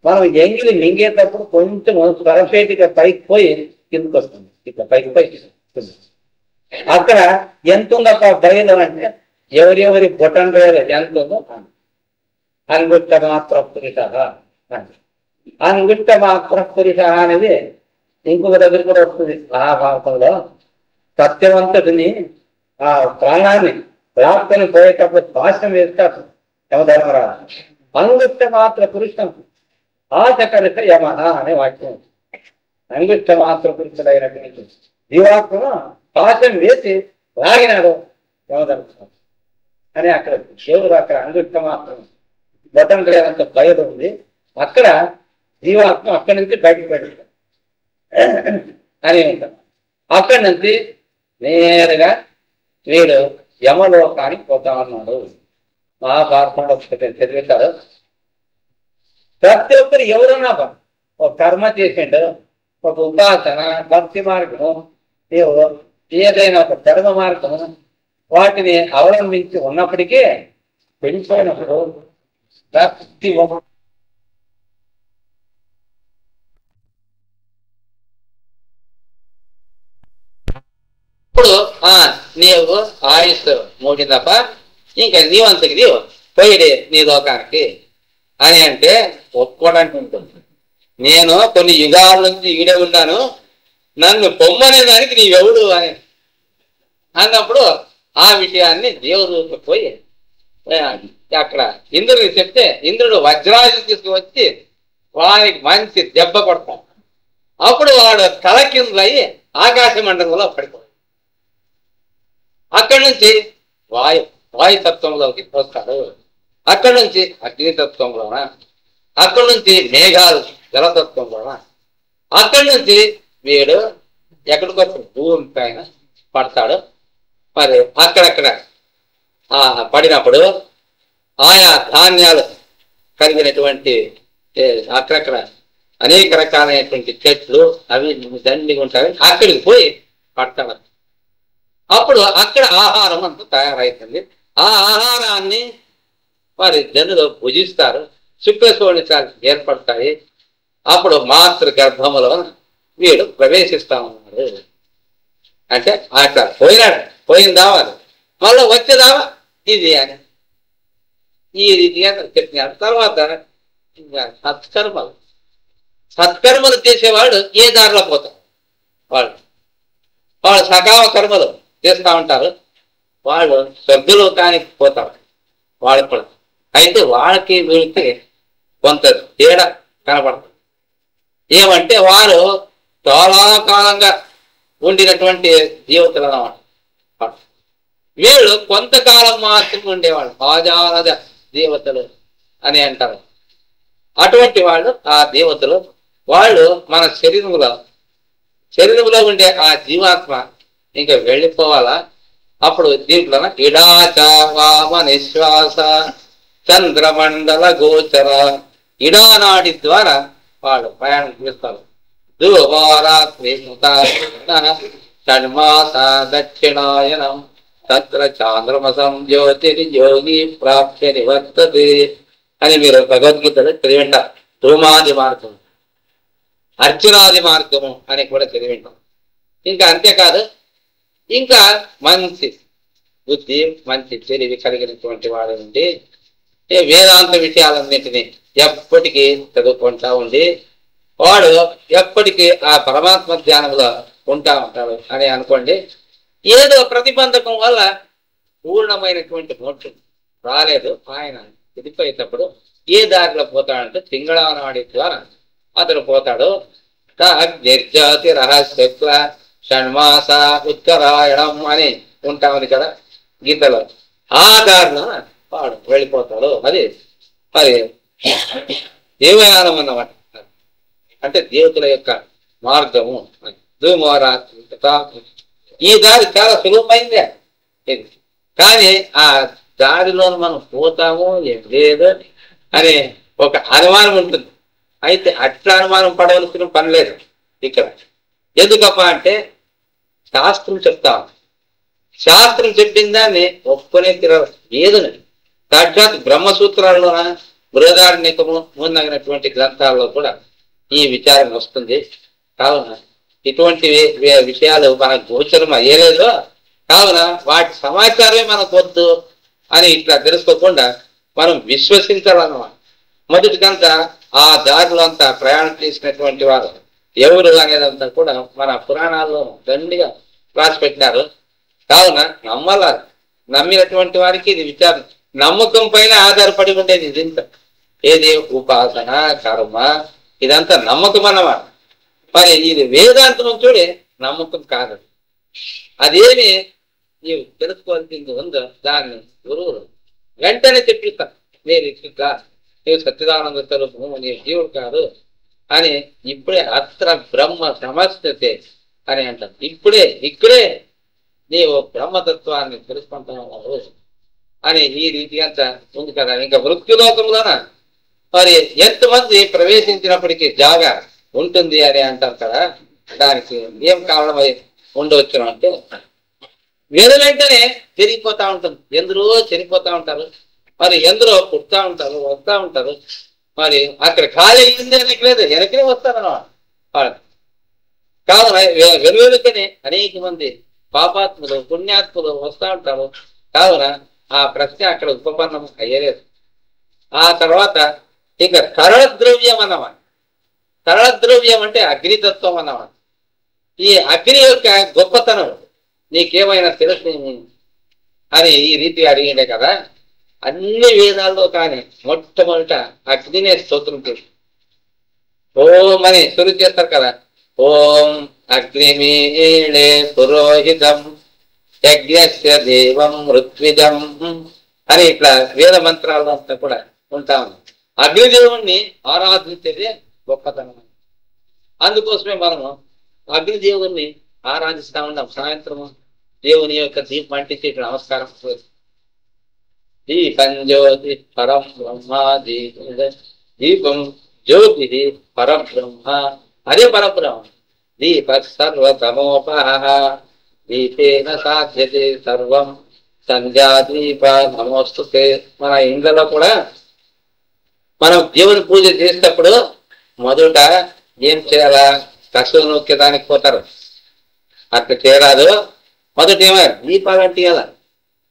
మనం ఎంగిలి మింగేటప్పుడు కొంచెం స్వరపేటిగా పైకి పోయి కిందకు వస్తుంది, ఇట్లా పైకి పైకి. అక్కడ ఎంత ఉందప్ప బయలు అంటే ఎవరెవరి బొటన్ బయలు ఎంత ఉందో అంగుష్ట మాత్ర పురుష. అంగుష్ట మాత్ర పురుష అనేది ఇంకొక దగ్గర కూడా వస్తుంది మహాభారతంలో. సత్యవంతుడిని ఆ ప్రాణాన్ని ప్రాప్తిని పోయేటప్పుడు భాష్యం వేస్తారు యమధర్మరాజు. అంగుష్ట మాత్ర పురుషం ఆశకరిత యమ అనే వాక్యం. అంగుష్ట మాత్ర పురుషుడైనటువంటి జీవాత్మను పాశం వేసి లాగినాడు యమధర్మరాజు అని అక్కడ దేవుడు అక్కడ అంగుష్ట మాత్రం బటన్ లేదంత బయట ఉంది. అక్కడ జీవాత్మ అక్కడి నుంచి బయటకు పెడతాడు అని ఉంటాం. అక్కడి నుంచి నేరుగా వీడు యమలోకానికి పోతా ఉన్నాడు. మహాభారతంలో చదివించాడు. ప్రతి ఒక్కరు ఎవరున్నా ఒక కర్మ చేసిండు, ఒక ఉపాసన, భక్తి మార్గము, ఏదైనా ఒక ధర్మ మార్గము వాటిని అవలంబించి ఉన్నప్పటికీ వెళ్ళిపోయినప్పుడు ప్రతి ఒక్క ఇప్పుడు నీవు ఆయుష్ మూడిందప్ప, ఇంకా నీవంతకి నీవు పోయిడే నీ లోకానికి అని అంటే ఒప్పుకోవడానికి ఉంటుంది. నేను కొన్ని యుగాల నుంచి ఈడే ఉన్నాను, నన్ను పొమ్మనే దానికి నీవెవడు అని అన్నప్పుడు ఆ విషయాన్ని దేవుడు పోయి అక్కడ ఇంద్రుడికి చెప్తే ఇంద్రుడు వజ్రాయుధం తీసుకువచ్చి వానికి మంచి దెబ్బ కొడతాం. అప్పుడు వాడు తల కింద అయ్యి ఆకాశ మండలంలో పడిపోయాడు. అక్కడి నుంచి వాయు వాయుతత్వంలోకి వస్తాడు. అక్కడి నుంచి అగ్నితత్వంలోన, అక్కడి నుంచి మేఘాలు జలతత్వంలోన, అక్కడి నుంచి వీడు ఎక్కడికి వచ్చి భూమి పైన పడతాడు. మరి అక్కడక్కడ పడినప్పుడు ఆయా ధాన్యాలు కలిగినటువంటి అక్కడక్కడ అనేక రకాలైనటువంటి చెట్లు అవి దండిగా ఉంటాయి. అక్కడికి పోయి పడతాడు. అప్పుడు అక్కడ ఆహారం అంతా తయారవుతుంది. ఆ ఆహారాన్ని వారి జనులు భుజిస్తారు. శుక్లశోణితాలు ఏర్పడతాయి. అప్పుడు మాతృ గర్భములో వీడు ప్రవేశిస్తా ఉన్నాడు. అంటే అట్లా పోయిందావా మళ్ళీ వచ్చేదావా ఇది అని ఈ రీతిగా చెప్పినాడు. తర్వాత సత్కర్మలు చేసేవాడు ఏ దారిలో పోతాడు. వాళ్ళు సకామ కర్మలు చేస్తూ ఉంటారు. వాళ్ళు స్వర్గలోకానికి పోతారు. వాళ్ళకి కూడా అయితే వాళ్ళకి వీళ్ళకి కొంత తేడా కనపడుతుంది. ఏమంటే వారు చాలా కాలంగా ఉండినటువంటి జీవితులు అన్నమాట. వీళ్ళు కొంతకాలం మాత్రమే ఉండేవాళ్ళు, ఆజాద దేవతలు అని అంటారు. అటువంటి వాళ్ళు ఆ దేవతలు వాళ్ళు మన శరీరంలో ఉండే ఆ జీవాత్మ ఇంకా వెళ్ళిపోవాలా. అప్పుడు దీంట్లో ఇడాచ వామ నిశ్వాస చంద్రమండల గోచర ఇడానాడి ద్వారా వాళ్ళు ప్రయాణం చేస్తారు. షణ్మాస దక్షిణాయనం తత్ర చాంద్రమసం జ్యోతిర్యోగి ప్రాప్య నివర్తతే అని మీరు భగవద్గీతలో చదివింటారు. ధూమాది మార్గం, అర్జునాది మార్గము అని కూడా చదివింటాం. ఇంకా అంతేకాదు, ఇంకా మంచి బుద్ధి మంచి తెలివి కలిగినటువంటి వాడు ఉండి వేదాంత విషయాలన్నింటినీ ఎప్పటికీ చదువుకుంటా ఉండి వాడు ఎప్పటికీ ఆ పరమాత్మ ధ్యానంలో ఉంటా ఉంటాడు అని అనుకోండి. ఏదో ప్రతిబంధకం వల్ల పూర్ణమైనటువంటి మోక్షం రాలేదు. ఆయన ఎదిపోయేటప్పుడు ఏ దారిలో పోతాడంటే పింగళానాడి ద్వారా అతను పోతాడు. నిర్జాతి రహస్య షణ్మాస ఉత్తరాయణం అని ఉంటామని కదా గీతలో. ఆ దారిలో వాడు వెళ్ళిపోతాడు. అది దేవయానం అన్నమాట. అంటే దేవతల యొక్క మార్గము. ఈ దారి చాలా సులభమైందే, కానీ ఆ దారిలో మనం పోతాము ఏం లేదు అనే ఒక అనుమానం ఉంటుంది. అయితే అట్లా అనుమానం పడవలసిన పని లేదు ఇక్కడ. ఎందుకప్ప అంటే శాస్త్రం చెప్తాం. శాస్త్రం చెప్పిన దాన్ని ఒప్పుకునే తిరగదు. ఏదని సాక్షాత్ బ్రహ్మసూత్రాల్లోన బృహదారణ్యకము ముందగినటువంటి గ్రంథాల్లో కూడా ఈ విచారం వస్తుంది. కావున ఇటువంటి విషయాలు మనకు గోచరం అయ్యలేదు. కావున వాటి సమాచారమే మనకు వద్దు అని ఇట్లా తెలుసుకోకుండా మనం విశ్వసించాలన్నమాట. మొదటి కనుక ఆ దారిలో అంతా ప్రయాణం చేసినటువంటి వారు ఎవరు అనేదంతా కూడా మన పురాణాల్లో దండిగా రాసి పెట్టినారు. కావున నమ్మాల. నమ్మినటువంటి వారికి ఇది విచారం, నమ్మకం పైన ఆధారపడి ఉండేది. ఇదంతా ఏది ఉపాసన కర్మ ఇదంతా నమ్మకం అన్నమాట. మరి ఇది వేదాంతం చూడే నమ్మకం కాదు. అదేమి నీవు తెలుసుకోవాల్సింది ఉందో దాన్ని గురువులు వెంటనే చెప్పిస్తారు. మీరు ఇట్లా నీవు సచ్చిదానంద స్వరూపము, నీవు జీవుడు కాదు అని ఇప్పుడే అత్ర బ్రహ్మ సమస్యతే అని అంటారు. ఇక్కడే నీవు బ్రహ్మతత్వాన్ని తెలుసుకుంటున్నావు అని ఈ రీతి అంతా ఉంది కదా. ఇంకా మృత్యులోకంలోన మరి ఎంతమంది ప్రవేశించినప్పటికీ జాగా ఉంటుంది అని అంటారు కదా. దానికి ఏం కారణమై ఉండవచ్చు అంటే వేరే వెంటనే పెరిగిపోతా ఉంటుంది. ఎందరో చనిపోతా ఉంటారు, మరి ఎందరో పుడతా ఉంటారు, వస్తూ ఉంటారు. మరి అక్కడ ఖాళీ అయింది వెనక్కి లేదు, వెనకనే వస్తారన్నమాట వాళ్ళకి. కావున వెలువెలుకనే అనేక మంది పాపాత్ములు పుణ్యాత్ములు వస్తూ ఉంటారు. కావున ఆ ప్రశ్న అక్కడ ఉపపన్నం అయ్యలేదు. ఆ తర్వాత ఇక తరళ ద్రవ్యం అన్నమాట. తరళ ద్రవ్యం అంటే అగ్నితత్వం అన్నమాట. ఈ అగ్ని యొక్క గొప్పతనం నీకేమైనా తెలుసు అని ఈ రీతి అడిగిండే కదా. అన్ని వేదాల్లో కానీ మొట్టమొదట అగ్నినే స్తోత్రం చేసి ఓం అని శురు చేస్తారు కదా. ఓం అగ్నిమీళే పురోహితం యజ్ఞస్య దేవం ఋత్విజం అని ఇట్లా వేద మంత్రాలు అంతా కూడా ఉంటాం. అగ్నిదేవుణ్ణి ఆరాధించేదే గొప్పతనం. అందుకోసమే మనము అగ్నిదేవుణ్ణి ఆరాధిస్తా ఉన్నాం. సాయంత్రం దేవుని యొక్క దీపం అంటించి ఇట్లా నమస్కారం. దీపం జ్యోతి పరం బ్రహ్మ, దీపం జ్యోతి పరబ్రహ్మ, అదే పరబ్రహ్మ. దీప సర్వతమోపహ దీపేన సాధ్యతే సర్వం సంధ్యా దీప నమోస్తుతే. మన ఇండ్లలో కూడా మనం దేవుని పూజ చేసేటప్పుడు మొదట ఏం చేయాలా? కసువు నొక్కేదానికి పోతారు, అట్లా చేయరాదు. మొదట ఏమో దీపాలు అంటియాల.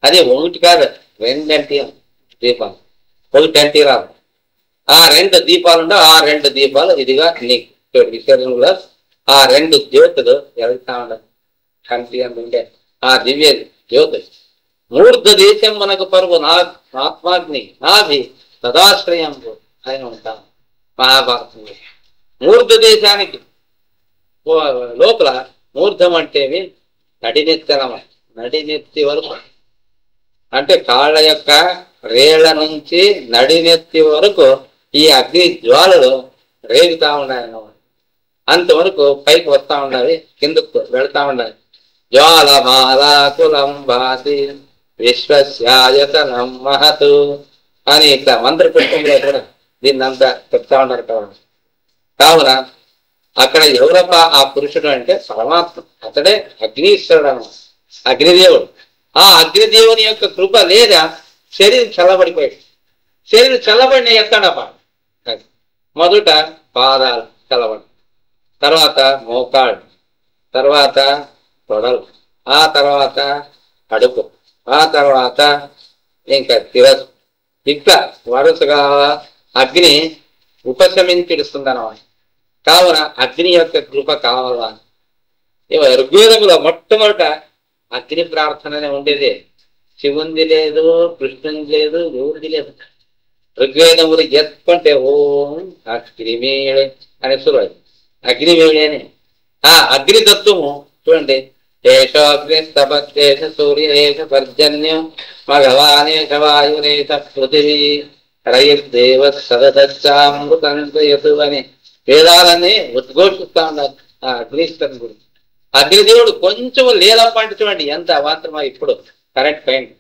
అదే ఒకటి కాదు, 2 అంటియాలి దీపాలు. 1 అంటి రాదు. ఆ 2 దీపాలు ఉండవు. ఆ 2 దీపాలు ఇదిగా నీకు విసర్జనలో ఆ 2 జ్యోతులు వెళ్తా ఉండదు. కంటి ఉండే ఆ దివ్య జ్యోతి. మూర్ధ దేశం మనకు పరువు ఆత్మాగ్ని నాభి సదాశ్రయం ఆయన ఉంటాం. మహాభారతం మూర్ధ దేశానికి లోపల మూర్ధం అంటేవి నడినెత్తనమ, నడినెత్తి వరకు అంటే కాళ్ళ యొక్క రేళ్ల నుంచి నడినెత్తి వరకు ఈ అగ్ని జ్వాలలు రేగుతా ఉన్నాయన్నమాట. అంతవరకు పైకి వస్తా ఉండాలి, కిందకు వెళ్తా ఉండాలి. జ్వాలమాలాకులం భాసి విశ్వస్యాయతనం మహతు అని ఇట్లా మంత్రపుష్పంలో కూడా దీన్ని అంతా చెప్తా ఉన్నారు. కావున అక్కడ ఎవరప్ప ఆ పురుషుడు అంటే పరమాత్మ, అతడే అగ్నీశ్వరుడు అన్నమాట, అగ్నిదేవుడు. ఆ అగ్నిదేవుని యొక్క కృప లేదా శరీరం చల్లబడిపోయాడు. శరీరం చల్లబడిన ఎత్తాడప్ప. మొదట పాదాలు చల్లబడి, తర్వాత మోకాళ్ళు, తర్వాత తొడలు, ఆ తర్వాత కడుపు, ఆ తర్వాత ఇంకా శిరస్సు. ఇట్లా వరుసగా అగ్ని ఉపశమించిడుస్తుంది అన్నమాట. కావున అగ్ని యొక్క కృప కావాలా? ఋగ్వేదములో మొట్టమొదట అగ్ని ప్రార్థననే ఉండేది. శివుంది లేదు, కృష్ణుంది లేదు, దేవుడిది లేదు. ఋగ్వేదములు ఎత్తుకుంటే ఓం అగ్నిమేళ అని సురు. అగ్నిమేళి అని ఆ అగ్నితత్వము చూడండి. దేశోగ్నిస్తపేష సూర్యేష పర్జన్యం మఘవానేష వాయునేష పృథివీ రయిర్దేవ సదసామృతంతయతు అని వేదాలన్నీ ఉద్ఘోషిస్తా ఉన్నారు ఆ అగ్నిష్టం గురించి. అగ్నిదేవుడు కొంచెం లేదప్పంటే చూడండి ఎంత మాత్రమా ఇప్పుడు కరెక్ట్ అయింది.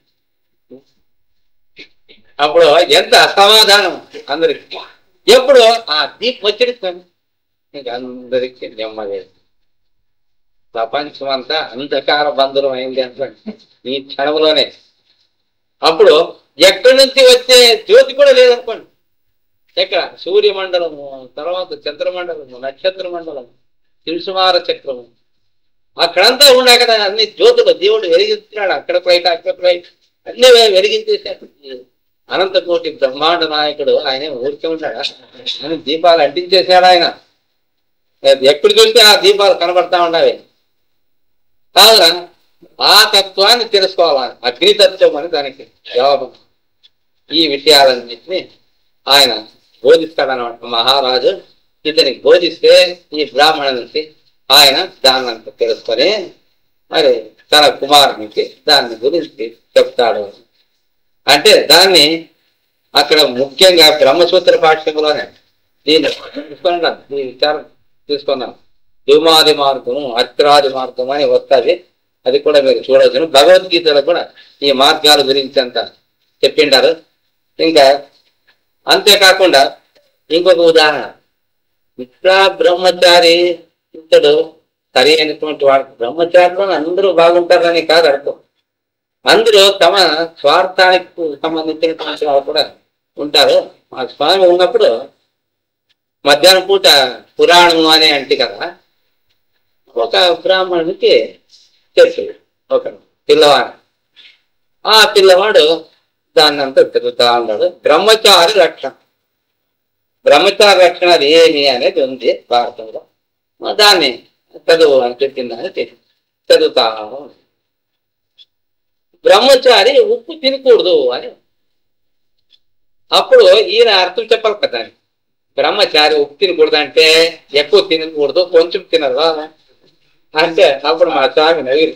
అప్పుడు ఎంత అసమాధానం అందరికి. ఎప్పుడు ఆ దీప్ వచ్చేస్తాను ఇంక అందరికి నెమ్మది. ప్రపంచం అంతా అంధకార బంధురం అయింది అనుకోండి ఈ క్షణంలోనే. అప్పుడు ఎక్కడి నుంచి వచ్చే జ్యోతి కూడా లేదనుకోండి. ఎక్కడ సూర్యమండలము, తర్వాత చంద్రమండలము, నక్షత్ర మండలము, తిరుసుమార చక్రము, అక్కడంతా ఉన్నాయి కదా అన్ని జ్యోతులు దేవుడు వెలిగిస్తున్నాడు. అక్కడ ప్రైట్ అక్కడ ప్రైట్ అన్ని వెలిగించేసాడు. అనంతకోటి బ్రహ్మాండ నాయకుడు ఆయన ఊరికే ఉంటాడు. ఆయన దీపాలు అంటించేశాడు. ఆయన ఎప్పుడు చూస్తే ఆ దీపాలు కనబడతా ఉండవి. కావున ఆ తత్వాన్ని తెలుసుకోవాలి. అగ్నితత్వం అని దానికి జవాబు. ఈ విషయాలన్నింటినీ ఆయన బోధిస్తాడనమాట. మహారాజు ఇతనికి బోధిస్తే ఈ బ్రాహ్మణునికి ఆయన దాన్నంతా తెలుసుకొని మరి తన కుమారునికి దాని గురించి చెప్తాడు. అంటే దాన్ని అక్కడ ముఖ్యంగా బ్రహ్మసూత్ర భాష్యంలోనే దీన్ని తీసుకున్నాం. ఈ విచారం తీసుకున్నాం. ధూమాది మార్గము, అత్రాది మార్గం అని వస్తుంది. అది కూడా మీరు చూడవచ్చును. భగవద్గీతలో కూడా ఈ మార్గాల గురించి అంతా చెప్పిండారు. ఇంకా అంతేకాకుండా ఇంకొక ఉదాహరణ, ఇట్లా బ్రహ్మచారి ఇతడు సరి అయినటువంటి వాడు. బ్రహ్మచారిలో అందరూ బాగుంటారని కాదు అర్థం. అందరూ తమ స్వార్థానికి సంబంధించినటువంటి వాళ్ళు కూడా ఉంటారు. మా స్వామి ఉన్నప్పుడు మధ్యాహ్నం పూట పురాణము అనే అంటే కదా ఒక బ్రాహ్మణునికి చెప్పాడు ఒక పిల్లవాడు. ఆ పిల్లవాడు దాన్ని అంతా తిరుగుతా ఉన్నాడు. బ్రహ్మచారి రక్షణ, బ్రహ్మచారి రక్షణ అది ఏమి అనేది ఉంది భారతంలో. దాన్ని చదువు అని చెప్పిందని చదువుతా. బ్రహ్మచారి ఉప్పు తినకూడదు అని. అప్పుడు ఈయన అర్థం చెప్పాలి కదా. బ్రహ్మచారి ఉప్పు తినకూడదు అంటే ఎక్కువ తినకూడదు, కొంచెం తినరు అంటే. అప్పుడు మా స్వామి నవ్వి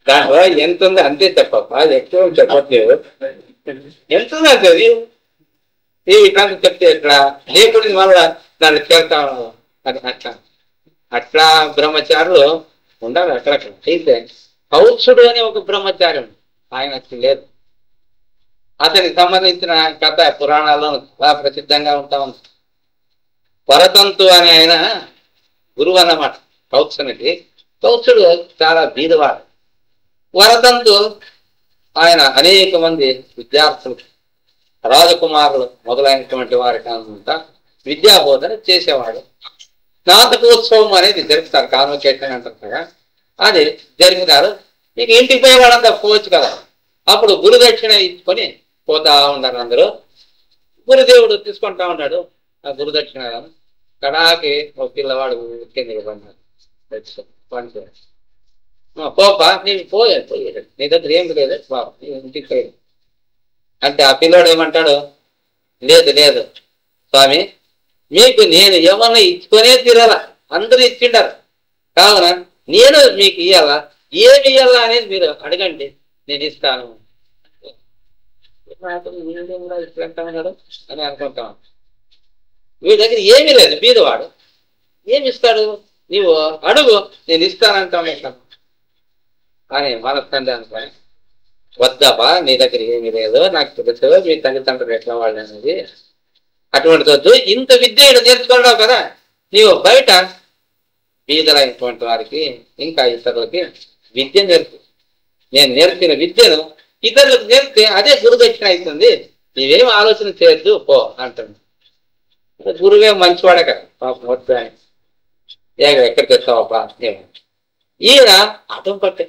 దాంట్లో ఎంత ఉంది అంతే చెప్పప్ప, అది ఎక్కువ చెప్పట్లేదు. ఎంత ఉంది అంటే అది ఇట్లా చెప్తే ఎట్లా లేకుండా మళ్ళా దాన్ని చేరుతా అది అట్లా అట్లా బ్రహ్మచారులు ఉండాలి అక్కడక్కడ. అయితే కౌత్సుడు అనే ఒక బ్రహ్మచారి ఆయన లేదు. అతనికి సంబంధించిన కథ పురాణాల్లో చాలా ప్రసిద్ధంగా ఉంటా ఉంది. వరతంతు అనే ఆయన గురువు అన్నమాట కౌత్సునికి. కౌత్సుడు చాలా బీదవాడు. వరతంతు ఆయన అనేక మంది విద్యార్థులు, రాజకుమారులు మొదలైనటువంటి వారికి అంతా విద్యాబోధన చేసేవాడు. స్నాతకోత్సవం అనేది జరుపుతారు, కాన్వకేషన్ అంటారు కదా, అది జరిపినారు. ఇక ఇంటికి పోయి వాళ్ళంతా పోవచ్చు కదా. అప్పుడు గురుదక్షిణ ఇచ్చుకొని పోతా ఉన్నారు అందరూ. గురుదేవుడు తీసుకుంటా ఉన్నాడు ఆ గురుదక్షిణ. కడాకి ఒక పిల్లవాడు కిందకి పడినాడు. పోపా నేను పోయాడు, నీ దగ్గర ఏం లేదు బాబు, నీ ఇంటికి పోయాడు అంటే ఆ పిల్లోడు ఏమంటాడు, లేదు లేదు స్వామి, మీకు నేను ఏమన్నా ఇచ్చుకొనే తీరాల, అందరూ ఇచ్చిండారు కావున నేను మీకు ఇయ్యాలా, ఏమి ఇయ్యాలా అనేది మీరు అడగండి నేను ఇస్తాను ఇట్లంటాడు అని అనుకుంటాం. వీడి దగ్గర ఏమీ లేదు, బీదవాడు, ఏమి ఇస్తాడు, నీవు అడుగు నేను ఇస్తానంటాను అని మన తండ్రి అనుకోని, వద్దాపా నీ దగ్గర ఏమీ లేదు, నాకు తెలుసు మీ తల్లిదండ్రులు ఎట్లా వాళ్ళు అనేది, అటువంటి వద్దు, ఇంత విద్య నేర్చుకున్నావు కదా, నీవు బయట బీదలైనటువంటి వారికి ఇంకా ఇతరులకి విద్య నేర్పు, నేను నేర్పిన విద్యను ఇతరులకు నేర్పితే అదే గురుదక్షిణ అవుతుంది, నీవేం ఆలోచన చేయొద్దు పో అంటాడు. గురువే మంచివాడే కదా పాపం, వద్దు ఆయన ఎక్కడికి వచ్చావా, ఈయన అటం పట్టే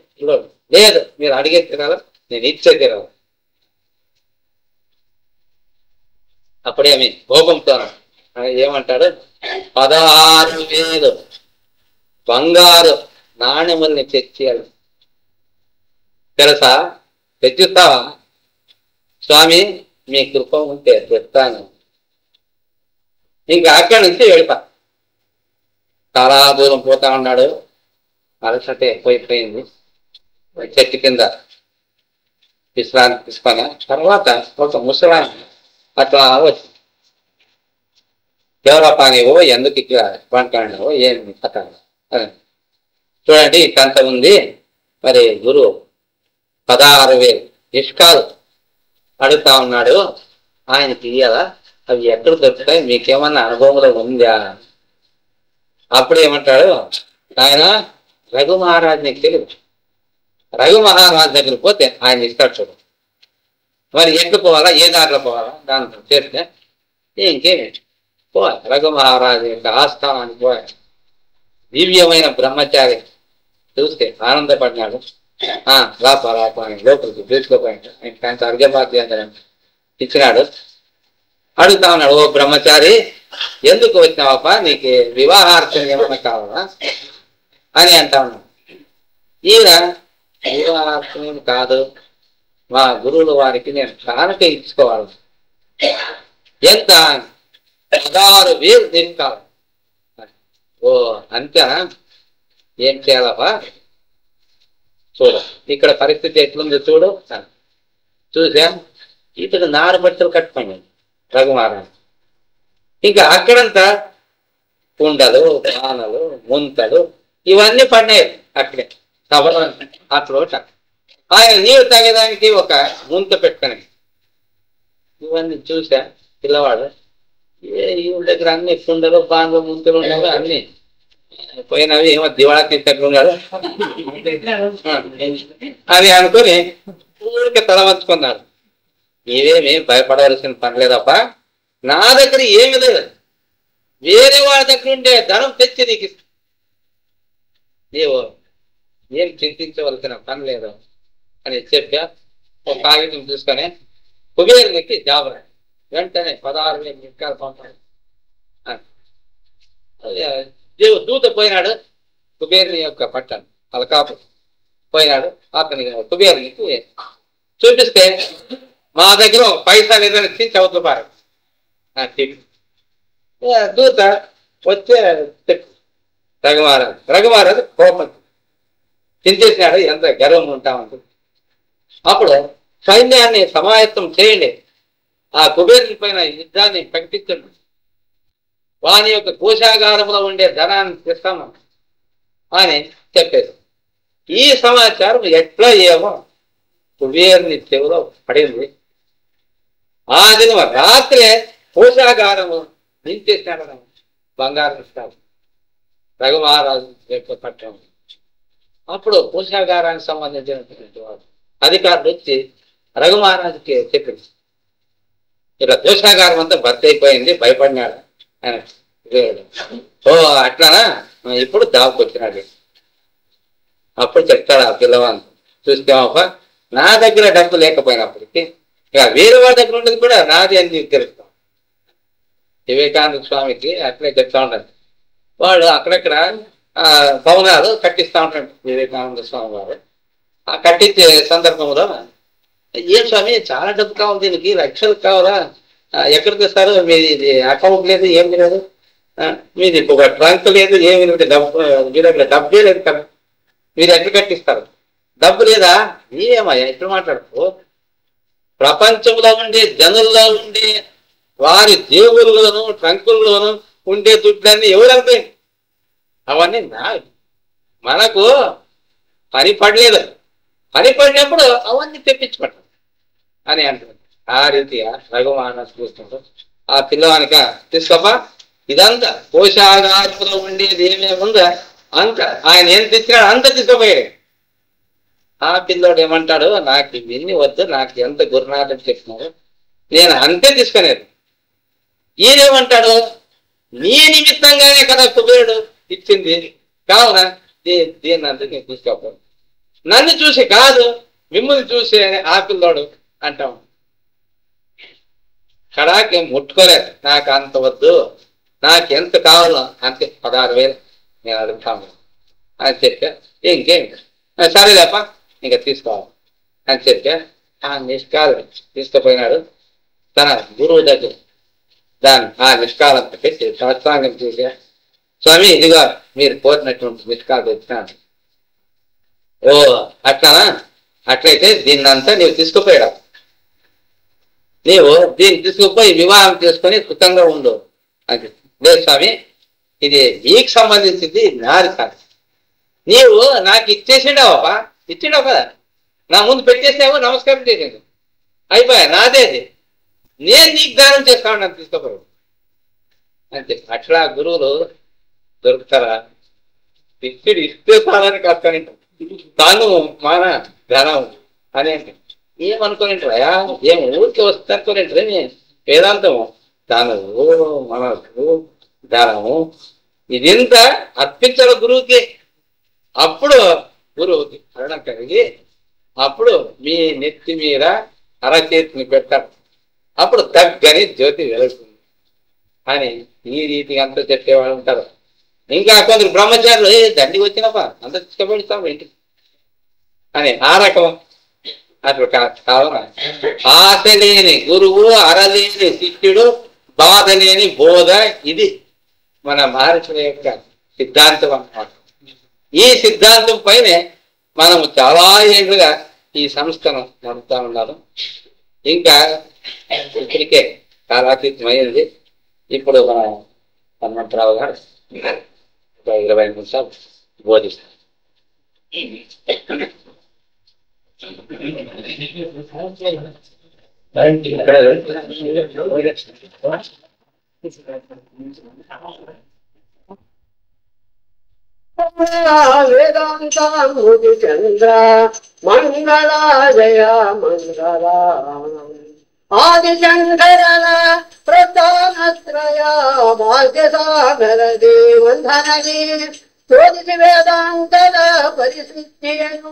లేదు మీరు అడిగే తినాలి, నేను ఇచ్చే తినాలి. అప్పుడేమి కోపంతో ఏమంటాడు, 16,000 బంగారు నాణ్యముల్ని తెచ్చేయాలి తెలుసా, తెచ్చిస్తావా స్వామి, మీ కృప ఉంటే తెస్తాను. ఇంకా అక్కడి నుంచి వెళ్తా. చాలా దూరం పోతా ఉన్నాడు, అలసట ఎక్కువైపోయింది. చెట్టు కింద విశ్రాంతి తీసుకున్న తర్వాత ఒక ముసలాన్ని అట్లా వచ్చి, ఎవరప్పా నీవు, ఎందుకు ఇట్లా పంటాడినావు, ఏమి కథ చూడండి కంత ఉంది, మరి గురువు 16,000 నిష్కాలు అడుగుతా ఉన్నాడు, ఆయనకి ఇయ్యాలా, అవి ఎక్కడ దొరుకుతాయి, మీకేమన్నా అనుభవంలో ఉందా. అప్పుడు ఏమంటాడు ఆయన, రఘు మహారాజు నీకు తెలియదు, రఘు మహారాజు దగ్గర పోతే ఆయన ఇస్తాడు చూడు, మరి ఎక్కడ పోవాలా, ఏ దారిలో పోవాలా, దాంతో చేస్తే ఇంకేమి పోవాలి, రఘు మహారాజు యొక్క ఆస్థానానికి పోయాడు. దివ్యమైన బ్రహ్మచారి చూస్తే ఆనందపడినాడు. రాపా రాపా అని లోపలికి పిలుచుకోపోయాడు. ఆయన అర్ఘ్యపాత్ర ఇచ్చినాడు. అడుగుతా ఉన్నాడు, ఓ బ్రహ్మచారి ఎందుకు వచ్చినావప్ప, నీకు వివాహార్థం ఏమన్నా కావాలా అని అంటా ఉన్నాడు. ఈయన వివాహార్థం కాదు, మా గురువుల వారికి నేను కానుక ఇచ్చుకోవాలి. ఎంత, 16,000 దీనికి కావాలి. ఓ అంతేనా, ఏం చేయాలప్పా, చూడు ఇక్కడ పరిస్థితి ఎట్లుంది చూడు. చూసా ఇతడు నారు బట్టలు కట్టుకున్నాడు రఘుమారాజు. ఇంకా అక్కడంతా కుండలు, పానలు, ముంతలు ఇవన్నీ పడినాయి అక్కడే సభలో. అట్లోట ఆయన నీరు తాగేదానికి ఒక ముంత పెట్టుకుని, ఇవన్నీ చూసా పిల్లవాడు, ఈ దగ్గర అన్ని కుండలు, పానలు, ముంతలు ఉండేవి, అన్ని పోయినవి, ఏమో దివాళా తీసేట్లున్నాడు అని అనుకుని ఊరికి తల వంచుకున్నాడు. నీవేమి భయపడవలసిన పని లేదప్ప, నా దగ్గర ఏమి లేదు, వేరే వాళ్ళ దగ్గర ఉండే ధనం తెచ్చి నీకు ఇస్తా, నీవు ఏం చింతించవలసిన పని లేదు అని చెప్పా. ఒక కాగితం చూసుకొని కుబేరునికి జాబు వెంటనే 16,000 నిష్కాలు పంపాడు. దూత పోయినాడు కుబేరుని యొక్క పట్టాను అలకాపు పోయినాడు. అతని కుబేరునికి చూపిస్తే, మా దగ్గర పైసా లేదని చదువుతూ పారు. దూత వచ్చే రఘుమారాజు కోపం, చించేసినాడు, ఎంత గర్వం ఉంటామంటుంది. అప్పుడు సైన్యాన్ని సమాయత్తం చేయండి, ఆ కుబేరుని పైన యుద్ధాన్ని ప్రకటించండి, వాని యొక్క కోశాగారంలో ఉండే ధనాన్ని తెస్తాము అని చెప్పేది. ఈ సమాచారం ఎట్లా ఏమో కుబేరుని చెవిలో పడింది. ఆ దినం రాత్రే కోశాగారము నించేసినాడు బంగారం ఇస్తాడు రఘుమహారాజు యొక్క పట్టణం. అప్పుడు కోశాగారానికి సంబంధించినటువంటి వాడు అధికారులు వచ్చి రఘుమహారాజుకి చెప్పింది, ఇలా కోశాగారం అంతా భర్తీ అయిపోయింది, భయపడినాడు ఆయన. ఓ అట్లానా, ఇప్పుడు దాపుకొచ్చినాడు. అప్పుడు చెప్తాడు ఆ పిల్లవాడిని, చూస్తామప్ప నా దగ్గర డబ్బు లేకపోయినప్పటికీ ఇక వేరే వాడి దగ్గర ఉండేది కూడా నాది అని నీకు తెలుస్తాం. వివేకానంద స్వామికి అట్లే చెప్తా ఉంటాడు. వాడు అక్కడక్కడ భవనాలు కట్టిస్తూ ఉంటాడు వివేకానంద స్వామి వారు. ఆ కట్టించే సందర్భంలో, ఏం స్వామి చాలా డబ్బు కావాలి, దీనికి లక్షలు కావాలా, ఎక్కడ తెస్తారు, మీది అకౌంట్ లేదు, ఏమి లేదు, మీది ఒక ట్రంక్ లేదు, ఏమి లేదు, డబ్బు మీ దగ్గర డబ్బే లేదు కదా, మీరు ఎట్లా కట్టిస్తారు, డబ్బు లేదా, ఏమయ్యా ఎట్లా మాట్లాడుతూ, ప్రపంచంలో ఉండే జనుల్లో ఉండే వారి దేవుళ్ళలోను ట్రంకుల్లోనూ ఉండే దుడ్లన్నీ ఎవరంతాయి, అవన్నీ నావి, మనకు పని పడలేదు, పని పడినప్పుడు అవన్నీ తెప్పించుకుంటాం అని అంటారు. ఆ రీతిగా రఘుమహారాజు చూస్తుంటూ ఆ పిల్లవానిక తీసుకోపా, ఇదంతా కోశాగారంలో ఉండేది ఏమేమి ఉందో అంత ఆయన ఏం తెచ్చినాడు అంత తీసుకుపోయాడు. ఆ పిల్లోడు ఏమంటాడు, నాకు ఇవన్నీ వద్దు, నాకు ఎంత గురునాథం చెప్పినాడు నేను అంతే తీసుకునేది. ఈయనేమంటాడు, నీ నిమిత్తంగానే కదా కుబేరుడు ఇచ్చింది, కావున దీన్ని అంతా నేను తీసుకోపోను, నన్ను చూసి కాదు మిమ్మల్ని చూసి ఆ పిల్లోడు అంటాం. కడాకి ముట్టుకోలేదు, నాకు అంత వద్దు, నాకు ఎంత కావాలో అంతే 16,000 నేను అడుగుతాను అని చెప్పా. ఇంకేం సరేలేప ఇంకా తీసుకోవాలి అని చెప్పా. ఆ నిష్కాలం తీసుకుపోయినాడు తన గురువు దగ్గర. ఆ నిష్కాలంతో పెట్టి సత్సాంగం చేసా, స్వామి ఇదిగా మీరు కోరినటువంటి నిష్కాలు తెచ్చినాడు. ఓ అట్లానా, అట్లయితే దీన్నంతా నీవు తీసుకుపోయాడు, నీవు దీన్ని తీసుకుపోయి వివాహం చేసుకొని సుఖంగా ఉండు అని. లేదు స్వామి, ఇది నీకు సంబంధించింది, నాది కాదు, నీవు నాకు ఇచ్చేసిండావా, ఇచ్చిండావు కదా, నా ముందు పెట్టేసావు, నమస్కారం చేసిండు, అయిపోయా, నాదే అది, నేను నీకు దానం చేస్తాను, నన్ను తీసుకోపోయాడు అంతే. అట్లా గురువులు దొరుకుతారా, ఇచ్చుడు ఇస్తే చాలని కాస్తాని తాను మన ధనం అనేది ఏమనుకోనింటారా, ఏం ఊరికి వస్తానుకోనింటారే వేదాంతము, ధనము మనసు ధనము ఇదింత అర్పించాలి గురువుకి. అప్పుడు గురువుకి కరుణ కలిగి అప్పుడు మీ నెత్తి మీద అరచేతిని పెట్టారు, అప్పుడు తగ్గని జ్యోతి వెలుగుతుంది అని ఈ రీతిగా అంతా చెప్పేవాళ్ళు ఉంటారు. ఇంకా కొందరు బ్రహ్మచారులు దండికి వచ్చినప్ప అంత తీసుకుపెడతాం ఇంటికి అని ఆ రకం. అట్లా కావున ఆశ లేని గురువు, అరలేని శిష్యుడు, బాధ లేని బోధ, ఇది మన మహర్షుల యొక్క సిద్ధాంతం అన్నమాట. ఈ సిద్ధాంతం పైనే మనము చాలా ఏళ్ళుగా ఈ సంస్థను నడుపుతా ఉన్నాము. ఇంకా ఇప్పటికే కాలాతీతమైంది. ఇప్పుడు మన హనుమంతరావు గారు 20 నిమిషాలు బోధిస్తారు. వేదాంతామృతి చంద్ర మంగళాజయ మంగళ ఆదిశంకరన ప్రధానత్రయ భాగ్యసాగర దేవంధనని శోధిసి వేదాంతర పరిశుద్ధియను